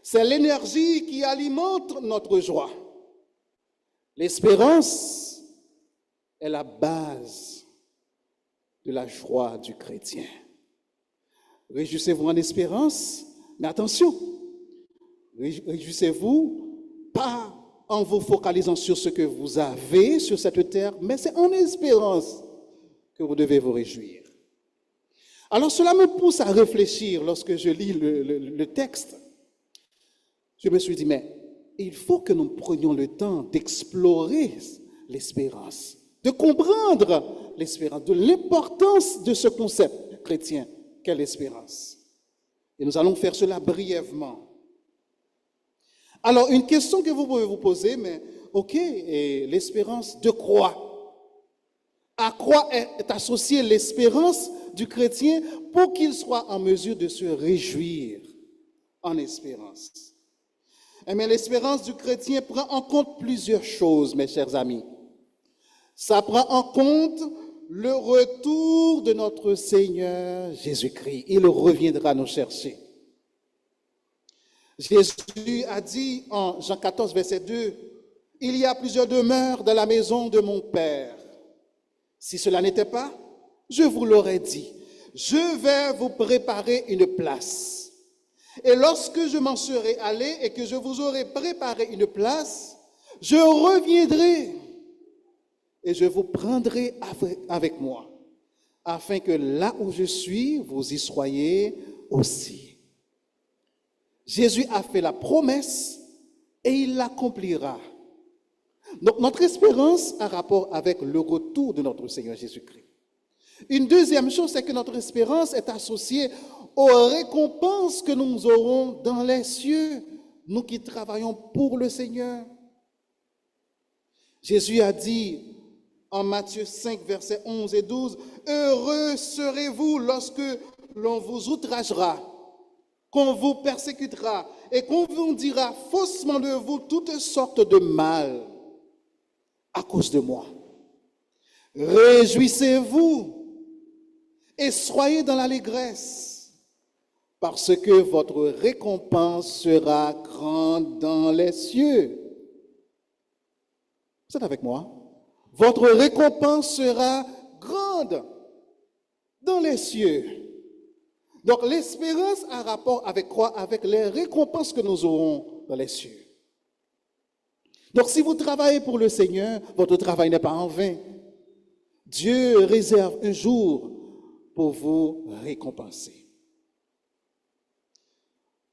C'est l'énergie qui alimente notre joie. L'espérance est la base de la joie du chrétien. Réjouissez-vous en espérance, mais attention, réjouissez-vous pas en vous focalisant sur ce que vous avez sur cette terre, mais c'est en espérance que vous devez vous réjouir. Alors cela me pousse à réfléchir lorsque je lis le texte. Je me suis dit, mais il faut que nous prenions le temps d'explorer l'espérance, de comprendre l'espérance, de l'importance de ce concept chrétien qu'est l'espérance. Et nous allons faire cela brièvement. Alors, une question que vous pouvez vous poser, mais ok, et l'espérance de quoi? À quoi est associée l'espérance du chrétien pour qu'il soit en mesure de se réjouir en espérance? Eh bien, l'espérance du chrétien prend en compte plusieurs choses, mes chers amis. Ça prend en compte le retour de notre Seigneur Jésus-Christ. Il reviendra nous chercher. Jésus a dit en Jean 14, verset 2, « Il y a plusieurs demeures dans la maison de mon Père. Si cela n'était pas, je vous l'aurais dit. Je vais vous préparer une place. Et lorsque je m'en serai allé et que je vous aurai préparé une place, je reviendrai et je vous prendrai avec moi, afin que là où je suis, vous y soyez aussi. » Jésus a fait la promesse et il l'accomplira. Donc notre espérance a rapport avec le retour de notre Seigneur Jésus-Christ. Une deuxième chose, c'est que notre espérance est associée aux récompenses que nous aurons dans les cieux, nous qui travaillons pour le Seigneur. Jésus a dit en Matthieu 5, versets 11 et 12, « Heureux serez-vous lorsque l'on vous outragera, qu'on vous persécutera et qu'on vous dira faussement de vous toutes sortes de mal à cause de moi. Réjouissez-vous et soyez dans l'allégresse, parce que votre récompense sera grande dans les cieux. » Vous êtes avec moi? Votre récompense sera grande dans les cieux. Donc l'espérance a rapport avec quoi? Avec les récompenses que nous aurons dans les cieux. Donc si vous travaillez pour le Seigneur, votre travail n'est pas en vain. Dieu réserve un jour pour vous récompenser.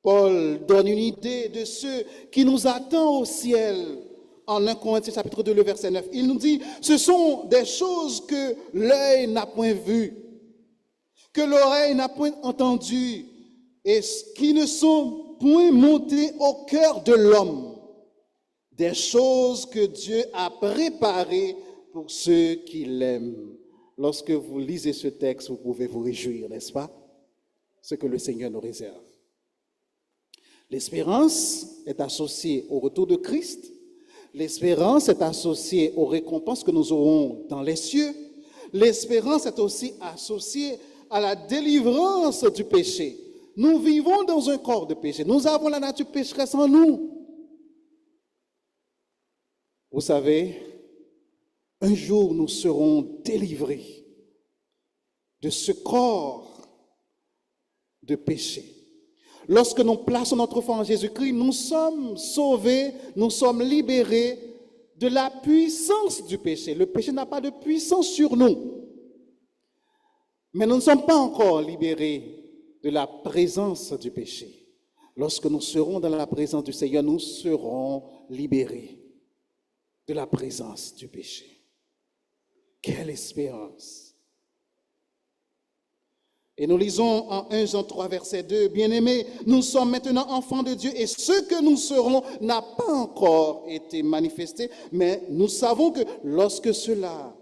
Paul donne une idée de ce qui nous attend au ciel en 1 Corinthiens chapitre 2, le verset 9. Il nous dit, ce sont des choses que l'œil n'a point vues, que l'oreille n'a point entendues, et qui ne sont point montées au cœur de l'homme. Des choses que Dieu a préparées pour ceux qui l'aiment. Lorsque vous lisez ce texte, vous pouvez vous réjouir, n'est-ce pas? Ce que le Seigneur nous réserve. L'espérance est associée au retour de Christ. L'espérance est associée aux récompenses que nous aurons dans les cieux. L'espérance est aussi associée à la délivrance du péché. Nous vivons dans un corps de péché. Nous avons la nature pécheresse en nous. Vous savez, un jour nous serons délivrés de ce corps de péché. Lorsque nous plaçons notre foi en Jésus-Christ, nous sommes sauvés, nous sommes libérés de la puissance du péché. Le péché n'a pas de puissance sur nous. Mais nous ne sommes pas encore libérés de la présence du péché. Lorsque nous serons dans la présence du Seigneur, nous serons libérés de la présence du péché. Quelle espérance! Et nous lisons en 1 Jean 3, verset 2, « Bien-aimés, nous sommes maintenant enfants de Dieu et ce que nous serons n'a pas encore été manifesté, mais nous savons que lorsque cela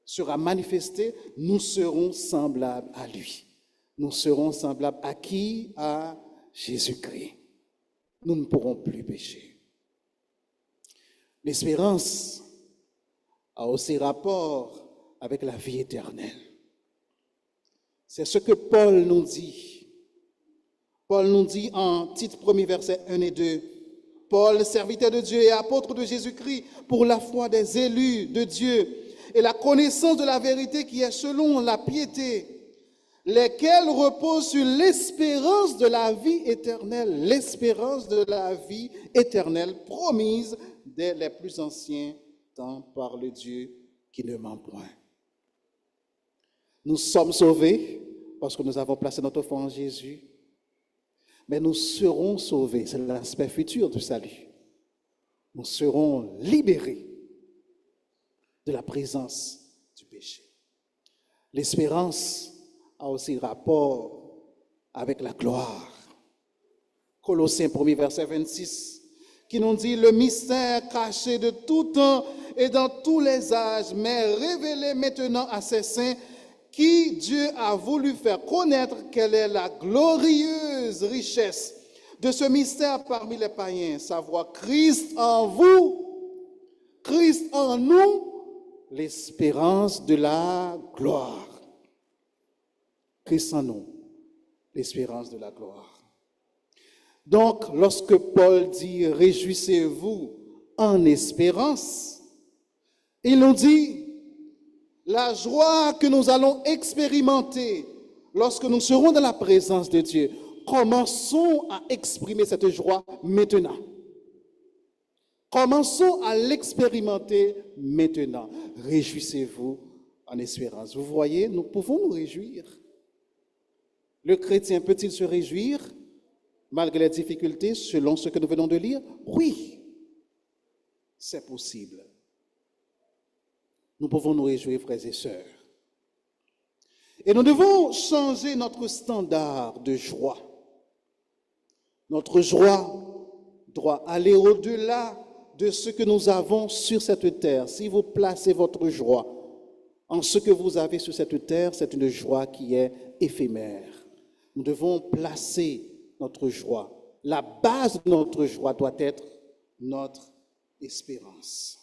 sera manifesté, nous serons semblables à lui. » Nous serons semblables à qui? À Jésus-Christ. Nous ne pourrons plus pécher. L'espérance a aussi rapport avec la vie éternelle. C'est ce que Paul nous dit. Paul nous dit en Tite 1er, verset 1 et 2. Paul, serviteur de Dieu et apôtre de Jésus-Christ, pour la foi des élus de Dieu et la connaissance de la vérité qui est selon la piété, lesquels reposent sur l'espérance de la vie éternelle, l'espérance de la vie éternelle promise dès les plus anciens temps par le Dieu qui ne ment point. Nous sommes sauvés parce que nous avons placé notre foi en Jésus, mais nous serons sauvés, c'est l'aspect futur du salut. Nous serons libérés de la présence du péché. L'espérance a aussi rapport avec la gloire. Colossiens 1er, verset 26, qui nous dit « Le mystère caché de tout temps et dans tous les âges, mais révélé maintenant à ses saints, qui Dieu a voulu faire connaître quelle est la glorieuse richesse de ce mystère parmi les païens, savoir Christ en vous, Christ en nous, l'espérance de la gloire. Christ en nous, l'espérance de la gloire. Donc, lorsque Paul dit « Réjouissez-vous en espérance », il nous dit la joie que nous allons expérimenter lorsque nous serons dans la présence de Dieu. Commençons à exprimer cette joie maintenant. Commençons à l'expérimenter maintenant. Réjouissez-vous en espérance. Vous voyez, nous pouvons nous réjouir. Le chrétien peut-il se réjouir malgré les difficultés selon ce que nous venons de lire? Oui, c'est possible. Nous pouvons nous réjouir, frères et sœurs. Et nous devons changer notre standard de joie. Notre joie doit aller au-delà de ce que nous avons sur cette terre. Si vous placez votre joie en ce que vous avez sur cette terre, c'est une joie qui est éphémère. Nous devons placer notre joie. La base de notre joie doit être notre espérance.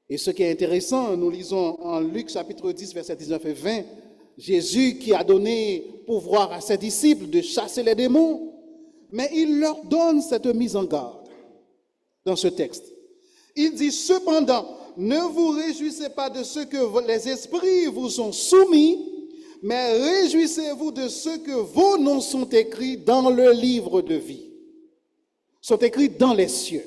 Et ce qui est intéressant, nous lisons en Luc chapitre 10, versets 19 et 20, Jésus qui a donné pouvoir à ses disciples de chasser les démons, mais il leur donne cette mise en garde dans ce texte. Il dit, cependant, ne vous réjouissez pas de ce que les esprits vous sont soumis, mais réjouissez-vous de ce que vos noms sont écrits dans le livre de vie, sont écrits dans les cieux.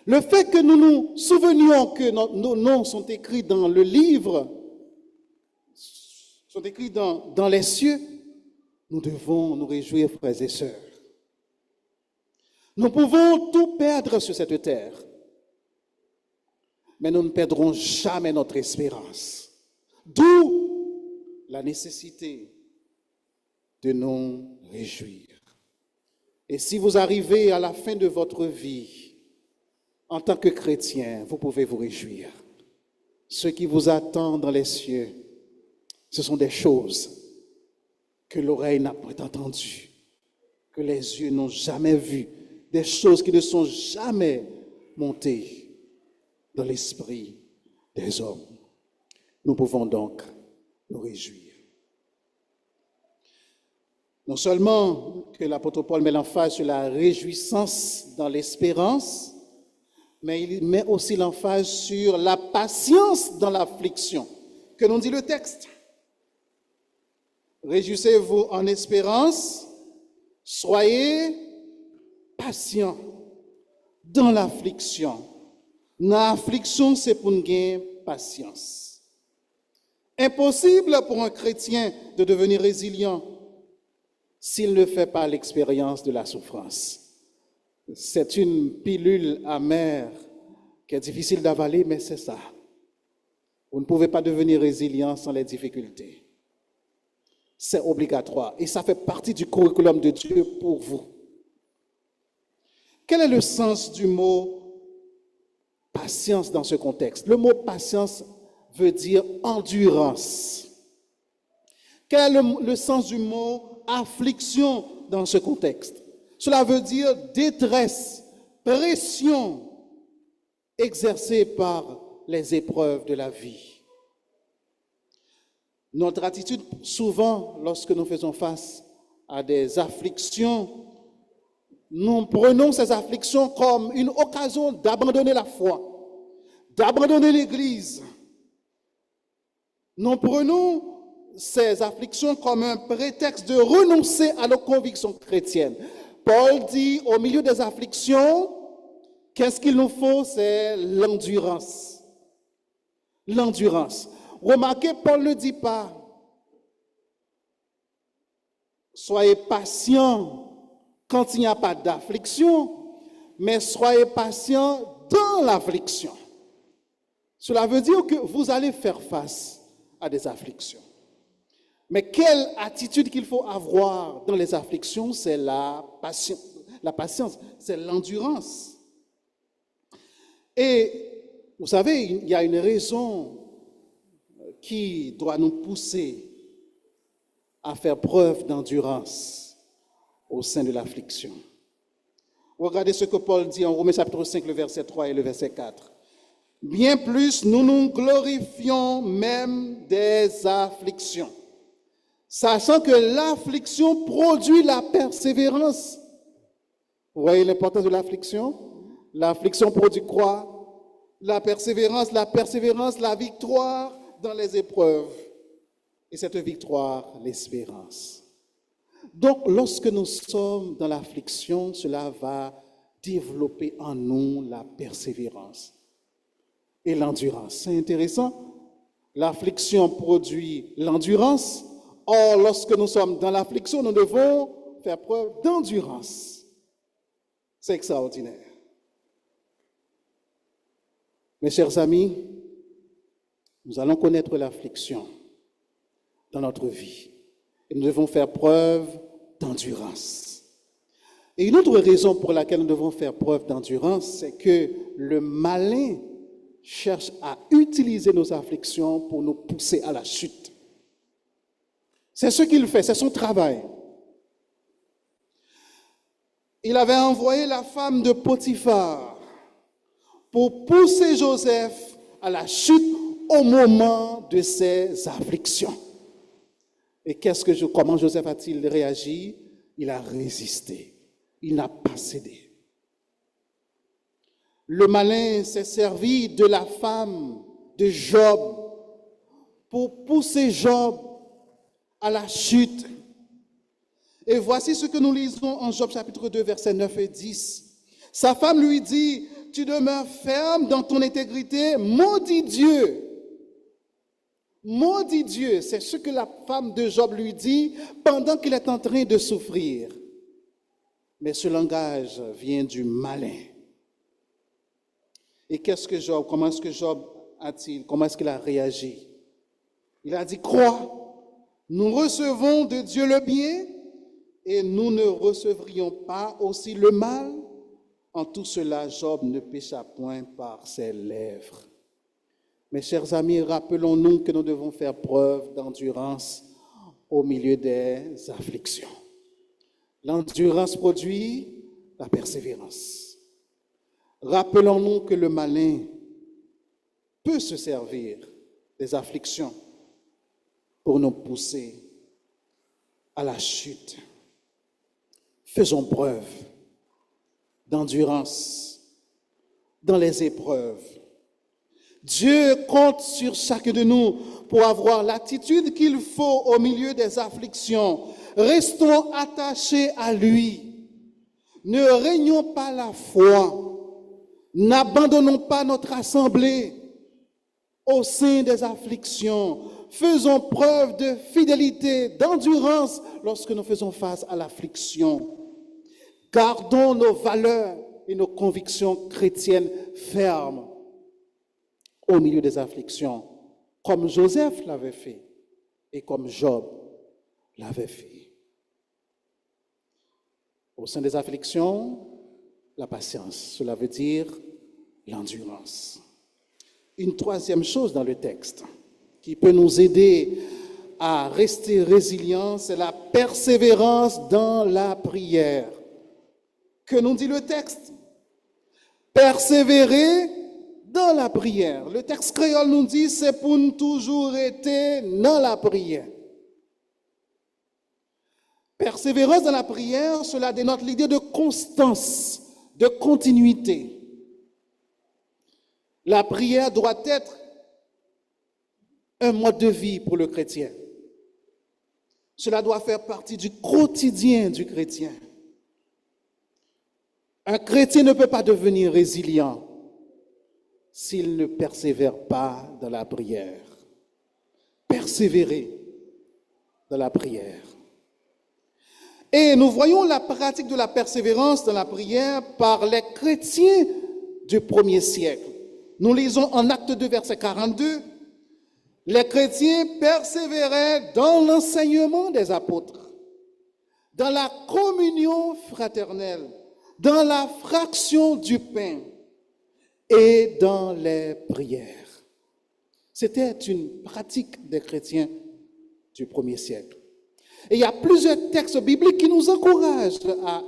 Le fait que nous nous souvenions que nos noms sont écrits dans le livre, sont écrits dans les cieux, nous devons nous réjouir, frères et sœurs. Nous pouvons tout perdre sur cette terre, mais nous ne perdrons jamais notre espérance. D'où la nécessité de nous réjouir. Et si vous arrivez à la fin de votre vie, en tant que chrétien, vous pouvez vous réjouir. Ce qui vous attend dans les cieux, ce sont des choses que l'oreille n'a pas entendues, que les yeux n'ont jamais vues, des choses qui ne sont jamais montées dans l'esprit des hommes. Nous pouvons donc nous réjouir. Non seulement que l'apôtre Paul met l'emphase sur la réjouissance dans l'espérance, mais il met aussi l'emphase sur la patience dans l'affliction. Que nous dit le texte? Réjouissez-vous en espérance, soyez patients dans l'affliction. Dans l'affliction, c'est pour nous gagner patience. Impossible pour un chrétien de devenir résilient s'il ne fait pas l'expérience de la souffrance. C'est une pilule amère qui est difficile d'avaler, mais c'est ça. Vous ne pouvez pas devenir résilient sans les difficultés. C'est obligatoire et ça fait partie du curriculum de Dieu pour vous. Quel est le sens du mot patience dans ce contexte? Le mot patience veut dire endurance. Quel est le sens du mot affliction dans ce contexte? Cela veut dire détresse, pression exercée par les épreuves de la vie. Notre attitude, souvent, lorsque nous faisons face à des afflictions, nous prenons ces afflictions comme une occasion d'abandonner la foi, d'abandonner l'Église. Nous prenons ces afflictions comme un prétexte de renoncer à nos convictions chrétiennes. Paul dit, au milieu des afflictions, qu'est-ce qu'il nous faut? C'est l'endurance. L'endurance. Remarquez, Paul ne dit pas, soyez patients quand il n'y a pas d'affliction, mais soyez patients dans l'affliction. Cela veut dire que vous allez faire face à des afflictions. Mais quelle attitude qu'il faut avoir dans les afflictions, c'est la patience, c'est l'endurance. Et vous savez, il y a une raison qui doit nous pousser à faire preuve d'endurance au sein de l'affliction. Regardez ce que Paul dit en Romains chapitre 5, le verset 3 et le verset 4. Bien plus, nous nous glorifions même des afflictions, sachant que l'affliction produit la persévérance. Vous voyez l'importance de l'affliction? L'affliction produit quoi? La persévérance, la victoire dans les épreuves. Et cette victoire, l'espérance. Donc, lorsque nous sommes dans l'affliction, cela va développer en nous la persévérance et l'endurance. C'est intéressant. L'affliction produit l'endurance. Or, lorsque nous sommes dans l'affliction, nous devons faire preuve d'endurance. C'est extraordinaire. Mes chers amis, nous allons connaître l'affliction dans notre vie. Et nous devons faire preuve d'endurance. Et une autre raison pour laquelle nous devons faire preuve d'endurance, c'est que le malin cherche à utiliser nos afflictions pour nous pousser à la chute. C'est ce qu'il fait, c'est son travail. Il avait envoyé la femme de Potiphar pour pousser Joseph à la chute au moment de ses afflictions. Et comment Joseph a-t-il réagi? Il a résisté. Il n'a pas cédé. Le malin s'est servi de la femme de Job pour pousser Job à la chute. Et voici ce que nous lisons en Job chapitre 2, versets 9 et 10. Sa femme lui dit, « Tu demeures ferme dans ton intégrité, maudit Dieu. » Maudit Dieu, c'est ce que la femme de Job lui dit pendant qu'il est en train de souffrir. Mais ce langage vient du malin. Et comment est-ce que Job comment est-ce qu'il a réagi? Il a dit, crois, nous recevons de Dieu le bien et nous ne recevrions pas aussi le mal. En tout cela, Job ne pécha point par ses lèvres. Mes chers amis, rappelons-nous que nous devons faire preuve d'endurance au milieu des afflictions. L'endurance produit la persévérance. Rappelons-nous que le malin peut se servir des afflictions pour nous pousser à la chute. Faisons preuve d'endurance dans les épreuves. Dieu compte sur chacun de nous pour avoir l'attitude qu'il faut au milieu des afflictions. Restons attachés à lui. Ne régnons pas la foi. N'abandonnons pas notre assemblée au sein des afflictions. Faisons preuve de fidélité, d'endurance lorsque nous faisons face à l'affliction. Gardons nos valeurs et nos convictions chrétiennes fermes au milieu des afflictions, comme Joseph l'avait fait et comme Job l'avait fait. Au sein des afflictions, la patience, cela veut dire l'endurance. Une troisième chose dans le texte qui peut nous aider à rester résilients, c'est la persévérance dans la prière. Que nous dit le texte? Persévérer dans la prière. Le texte créole nous dit, c'est pour nous toujours être dans la prière. Persévérance dans la prière, cela dénote l'idée de constance, de continuité. La prière doit être un mode de vie pour le chrétien. Cela doit faire partie du quotidien du chrétien. Un chrétien ne peut pas devenir résilient s'il ne persévère pas dans la prière. Persévérer dans la prière. Et nous voyons la pratique de la persévérance dans la prière par les chrétiens du premier siècle. Nous lisons en Actes 2, verset 42, « Les chrétiens persévéraient dans l'enseignement des apôtres, dans la communion fraternelle, dans la fraction du pain et dans les prières. » C'était une pratique des chrétiens du premier siècle. Et il y a plusieurs textes bibliques qui nous encouragent à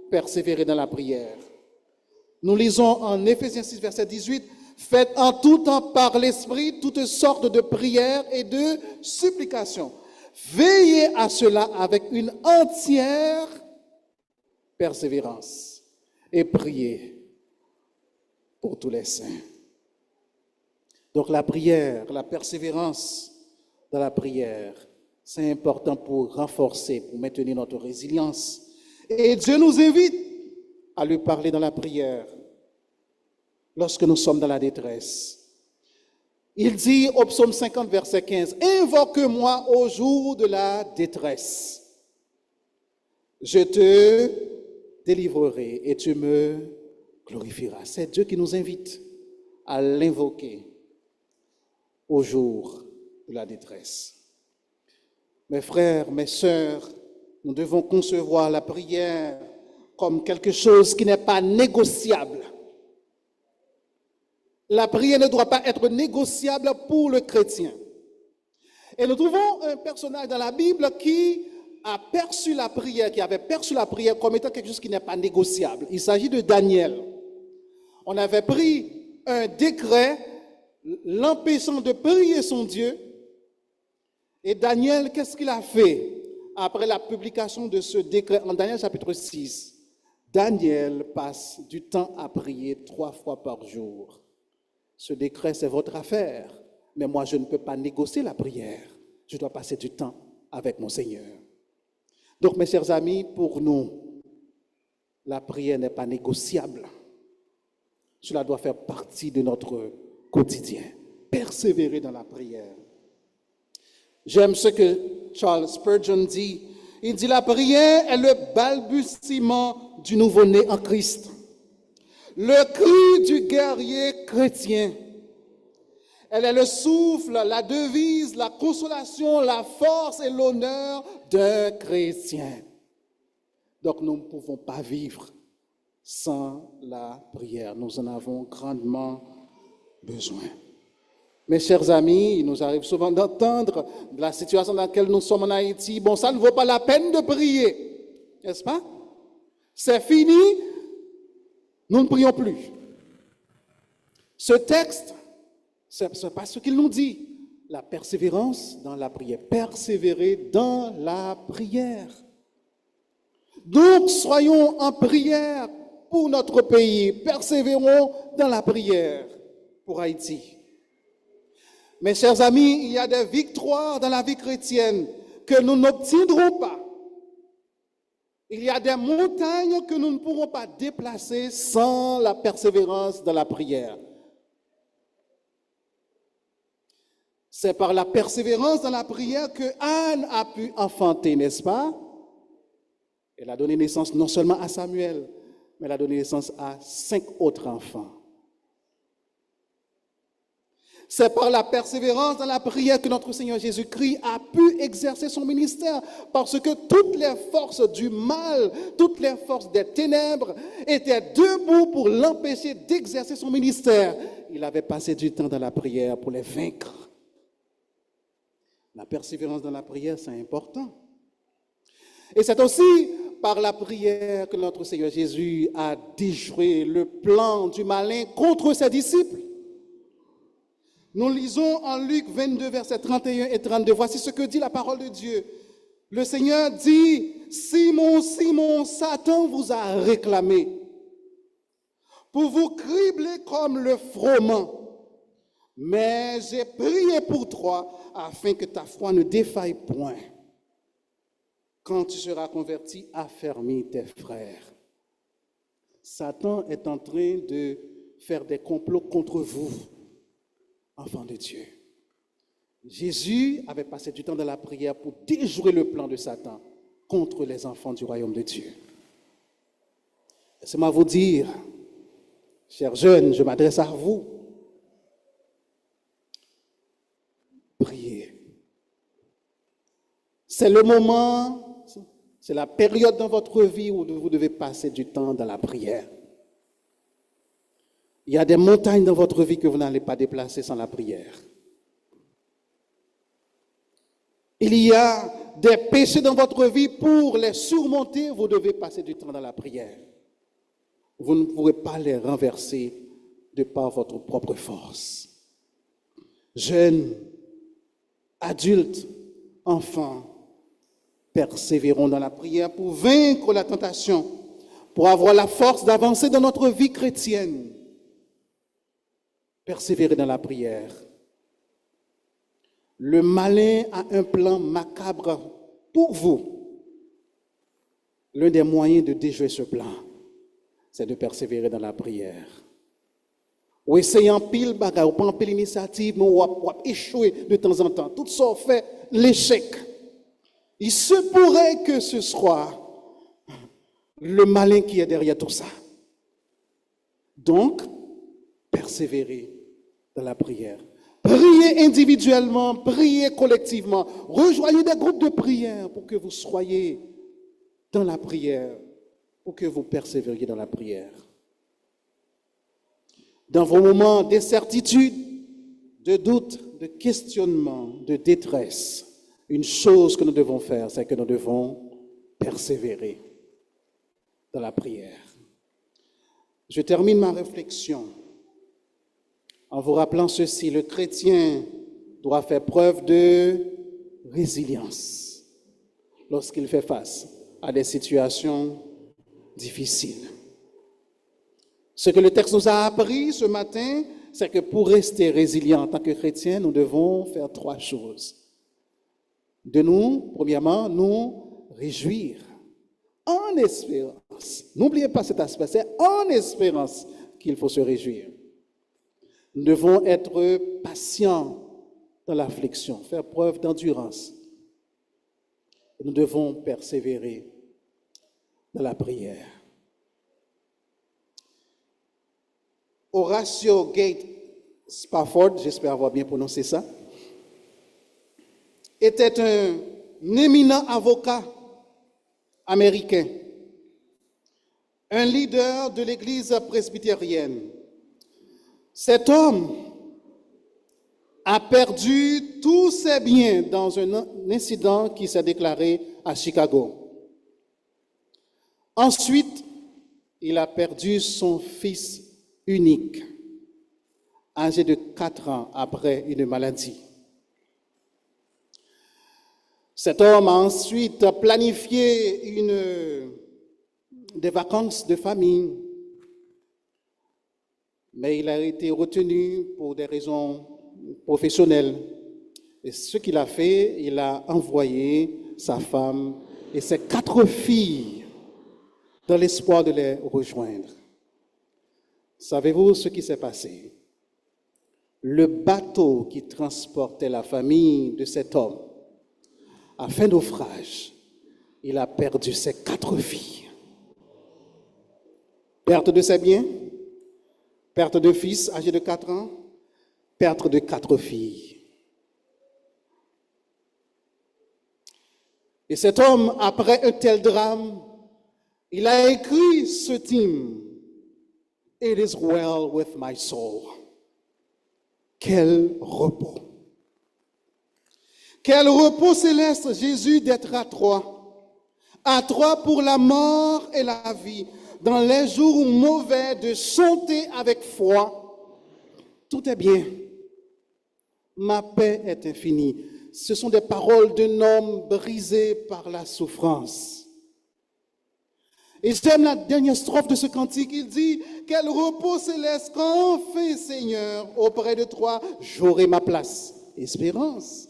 persévérer dans la prière. Nous lisons en Éphésiens 6, verset 18, « Faites en tout temps par l'Esprit toutes sortes de prières et de supplications. Veillez à cela avec une entière persévérance et priez pour tous les saints. Donc la prière, la persévérance dans la prière, c'est important pour renforcer, pour maintenir notre résilience. Et Dieu nous invite à lui parler dans la prière lorsque nous sommes dans la détresse. Il dit au psaume 50, verset 15, « Invoque-moi au jour de la détresse. Je te délivrerai et tu me glorifieras. » C'est Dieu qui nous invite à l'invoquer au jour de la détresse. Mes frères, mes sœurs, nous devons concevoir la prière comme quelque chose qui n'est pas négociable. La prière ne doit pas être négociable pour le chrétien. Et nous trouvons un personnage dans la Bible qui a perçu la prière, qui avait perçu la prière comme étant quelque chose qui n'est pas négociable. Il s'agit de Daniel. On avait pris un décret l'empêchant de prier son Dieu. Et Daniel, qu'est-ce qu'il a fait après la publication de ce décret en Daniel chapitre 6? Daniel passe du temps à prier 3 fois par jour. Ce décret, c'est votre affaire. Mais moi, je ne peux pas négocier la prière. Je dois passer du temps avec mon Seigneur. Donc, mes chers amis, pour nous, la prière n'est pas négociable. Cela doit faire partie de notre quotidien. Persévérer dans la prière. J'aime ce que Charles Spurgeon dit. Il dit, la prière est le balbutiement du nouveau-né en Christ. Le cri du guerrier chrétien. Elle est le souffle, la devise, la consolation, la force et l'honneur d'un chrétien. Donc nous ne pouvons pas vivre sans la prière. Nous en avons grandement besoin. Mes chers amis, il nous arrive souvent d'entendre de la situation dans laquelle nous sommes en Haïti. Bon, ça ne vaut pas la peine de prier, n'est-ce pas? C'est fini, nous ne prions plus. Ce texte, ce n'est pas ce qu'il nous dit. La persévérance dans la prière. Persévérer dans la prière. Donc, soyons en prière pour notre pays. Persévérons dans la prière pour Haïti. Mes chers amis, il y a des victoires dans la vie chrétienne que nous n'obtiendrons pas. Il y a des montagnes que nous ne pourrons pas déplacer sans la persévérance dans la prière. C'est par la persévérance dans la prière que Anne a pu enfanter, n'est-ce pas? Elle a donné naissance non seulement à Samuel, mais elle a donné naissance à 5 autres enfants. C'est par la persévérance dans la prière que notre Seigneur Jésus-Christ a pu exercer son ministère, parce que toutes les forces du mal, toutes les forces des ténèbres étaient debout pour l'empêcher d'exercer son ministère. Il avait passé du temps dans la prière pour les vaincre. La persévérance dans la prière, c'est important. Et c'est aussi par la prière que notre Seigneur Jésus a déjoué le plan du malin contre ses disciples. Nous lisons en Luc 22, versets 31 et 32. Voici ce que dit la parole de Dieu. Le Seigneur dit, « Simon, Simon, Satan vous a réclamé pour vous cribler comme le froment. Mais j'ai prié pour toi afin que ta foi ne défaille point. Quand tu seras converti, affermis tes frères. » Satan est en train de faire des complots contre vous, enfants de Dieu. Jésus avait passé du temps dans la prière pour déjouer le plan de Satan contre les enfants du royaume de Dieu. Laissez-moi vous dire, chers jeunes, je m'adresse à vous. Priez. C'est le moment, c'est la période dans votre vie où vous devez passer du temps dans la prière. Il y a des montagnes dans votre vie que vous n'allez pas déplacer sans la prière. Il y a des péchés dans votre vie, pour les surmonter, vous devez passer du temps dans la prière. Vous ne pourrez pas les renverser de par votre propre force. Jeunes, adultes, enfants, persévérons dans la prière pour vaincre la tentation, pour avoir la force d'avancer dans notre vie chrétienne. Persévérez dans la prière. Le malin a un plan macabre pour vous. L'un des moyens de déjouer ce plan, c'est de persévérer dans la prière. Ou essayer en pile bagarre, ou pas en pile initiative, mais ou échouer de temps en temps. Tout ça fait l'échec. Il se pourrait que ce soit le malin qui est derrière tout ça. Donc, persévérez dans la prière. Priez individuellement, priez collectivement. Rejoignez des groupes de prière pour que vous soyez dans la prière, pour que vous persévériez dans la prière. Dans vos moments d'incertitude, de doute, de questionnement, de détresse, une chose que nous devons faire, c'est que nous devons persévérer dans la prière. Je termine ma réflexion en vous rappelant ceci. Le chrétien doit faire preuve de résilience lorsqu'il fait face à des situations difficiles. Ce que le texte nous a appris ce matin, c'est que pour rester résilient en tant que chrétien, nous devons faire 3 choses. De nous, premièrement, nous réjouir en espérance. N'oubliez pas cet aspect, c'est en espérance qu'il faut se réjouir. Nous devons être patients dans l'affliction, faire preuve d'endurance. Nous devons persévérer dans la prière. Horatio Gate Spafford, j'espère avoir bien prononcé ça, était un éminent avocat américain, un leader de l'Église presbytérienne. Cet homme a perdu tous ses biens dans un incident qui s'est déclaré à Chicago. Ensuite, il a perdu son fils unique, âgé de 4 ans après une maladie. Cet homme a ensuite planifié des vacances de famille, mais il a été retenu pour des raisons professionnelles. Et ce qu'il a fait, il a envoyé sa femme et ses 4 filles dans l'espoir de les rejoindre. Savez-vous ce qui s'est passé? Le bateau qui transportait la famille de cet homme a fait naufrage. Il a perdu ses 4 filles. Perte de ses biens, perte de fils âgé de 4 ans, perte de 4 filles. Et cet homme, après un tel drame, il a écrit ce hymne. It is well with my soul. Quel repos. Quel repos céleste, Jésus, d'être à 3. À 3 pour la mort et la vie. Dans les jours mauvais, de chanter avec foi. Tout est bien. Ma paix est infinie. Ce sont des paroles d'un homme brisé par la souffrance. Et j'aime la dernière strophe de ce cantique. Il dit, quel repos céleste qu'enfin, Seigneur, auprès de toi, j'aurai ma place. Espérance.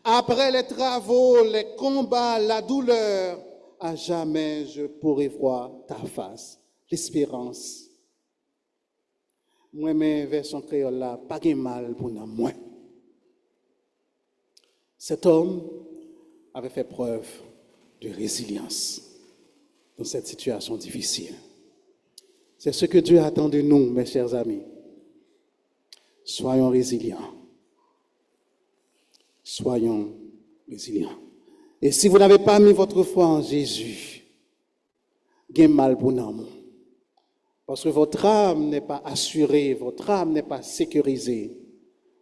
Après les travaux, les combats, la douleur, à jamais je pourrai voir ta face. L'espérance. Moi, mes versions créoles là, pas de mal pour nous, moi. Cet homme avait fait preuve de résilience dans cette situation difficile. C'est ce que Dieu attend de nous, mes chers amis. Soyons résilients. Soyons résilients. Et si vous n'avez pas mis votre foi en Jésus, gain mal pour nous. Parce que votre âme n'est pas assurée, votre âme n'est pas sécurisée.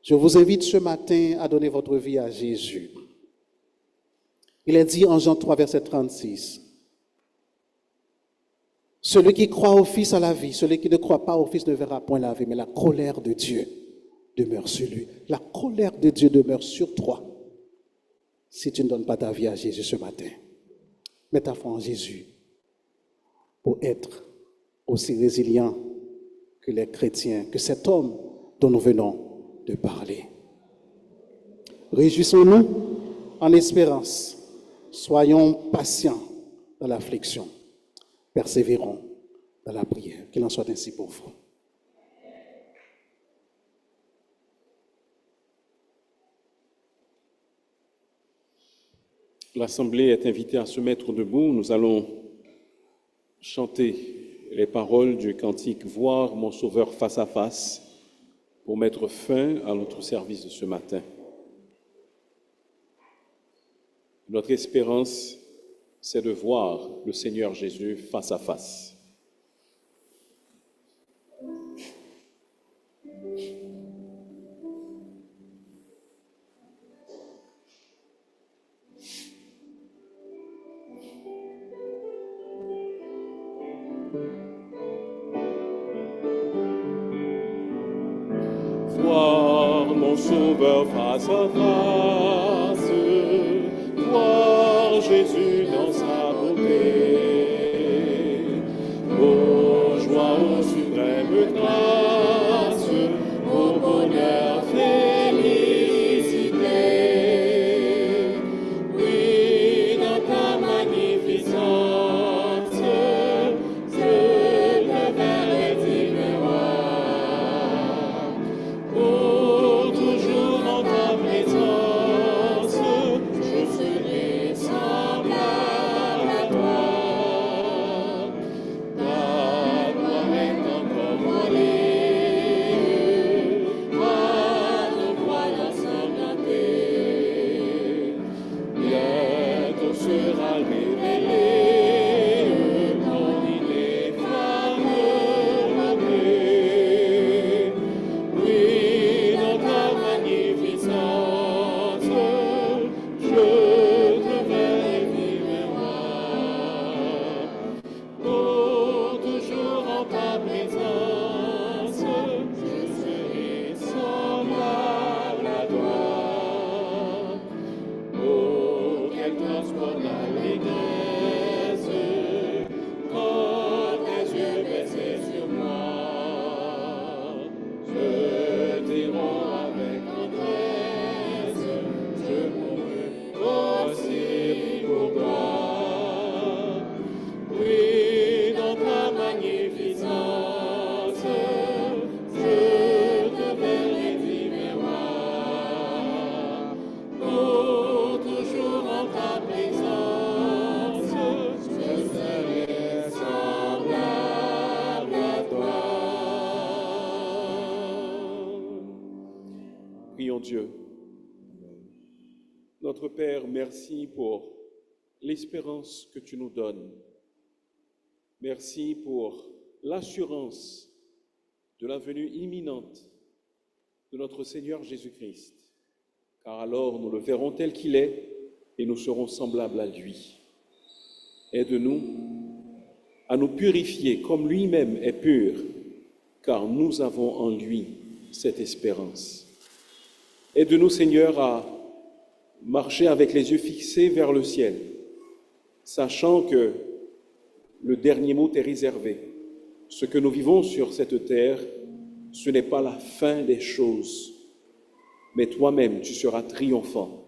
Je vous invite ce matin à donner votre vie à Jésus. Il est dit en Jean 3, verset 36. Celui qui croit au Fils a la vie, celui qui ne croit pas au Fils ne verra point la vie, mais la colère de Dieu demeure sur lui. La colère de Dieu demeure sur toi si tu ne donnes pas ta vie à Jésus ce matin. Mets ta foi en Jésus pour être aussi résilient que les chrétiens, que cet homme dont nous venons de parler. Réjouissons-nous en espérance. Soyons patients dans l'affliction. Persévérons dans la prière. Qu'il en soit ainsi pour vous. L'Assemblée est invitée à se mettre debout. Nous allons chanter les paroles du cantique « Voir mon Sauveur face à face » pour mettre fin à notre service de ce matin. Notre espérance, c'est de voir le Seigneur Jésus face à face. Voir mon Sauveur face à face, voir Jésus dans sa beauté, ô joie, ô suprême grâce, ô bonheur, félicité. Oui, dans ta magnificence, je te verrai divin roi. Oh, toujours en ta présence, je serai semblable à toi. Ta gloire est encore voilée, par nos voiles ensanglantés. Bientôt sera révélé mon ineffable. Oui, dans ta magnificence, je te verrai vivre moi. Oh, toujours en ta présence, je serai semblable à toi. Oh, quel transport d'allégresse quand tes yeux baissaient sur moi. Je t'aimons avec tendresse, je mourrai aussi pour toi. Oui, dans ta magnificence, je te verrai divin roi. Oh, toujours en ta présence, je serai semblable à toi. Prions Dieu. Notre Père, merci pour l'espérance que tu nous donnes. Merci pour l'assurance de la venue imminente de notre Seigneur Jésus-Christ. Car alors nous le verrons tel qu'il est et nous serons semblables à lui. Aide-nous à nous purifier comme lui-même est pur, car nous avons en lui cette espérance. Aide-nous, Seigneur, à marcher avec les yeux fixés vers le ciel, sachant que le dernier mot est réservé. Ce que nous vivons sur cette terre, ce n'est pas la fin des choses, mais toi-même, tu seras triomphant,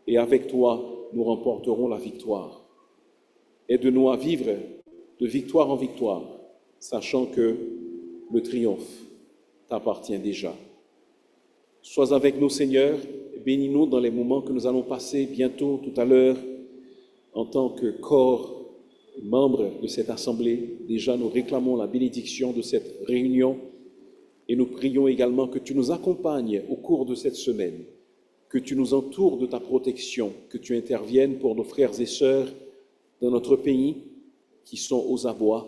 et avec toi, nous remporterons la victoire. Aide-nous à vivre de victoire en victoire, sachant que le triomphe t'appartient déjà. Sois avec nous, Seigneur, bénis-nous dans les moments que nous allons passer bientôt, tout à l'heure, en tant que corps, membres de cette assemblée. Déjà, nous réclamons la bénédiction de cette réunion et nous prions également que tu nous accompagnes au cours de cette semaine, que tu nous entoures de ta protection, que tu interviennes pour nos frères et sœurs dans notre pays qui sont aux abois.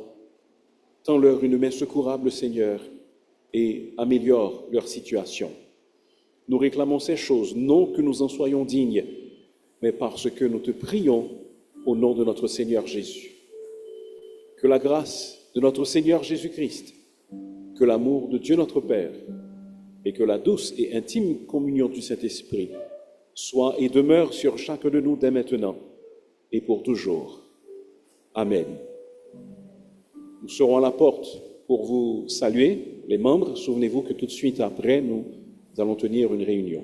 Tends-leur une main secourable, Seigneur, et améliore leur situation. Nous réclamons ces choses, non que nous en soyons dignes, mais parce que nous te prions au nom de notre Seigneur Jésus. Que la grâce, de notre Seigneur Jésus-Christ, que l'amour de Dieu notre Père et que la douce et intime communion du Saint-Esprit soit et demeure sur chacun de nous dès maintenant et pour toujours. Amen. Nous serons à la porte pour vous saluer, les membres. Souvenez-vous que tout de suite après, nous allons tenir une réunion.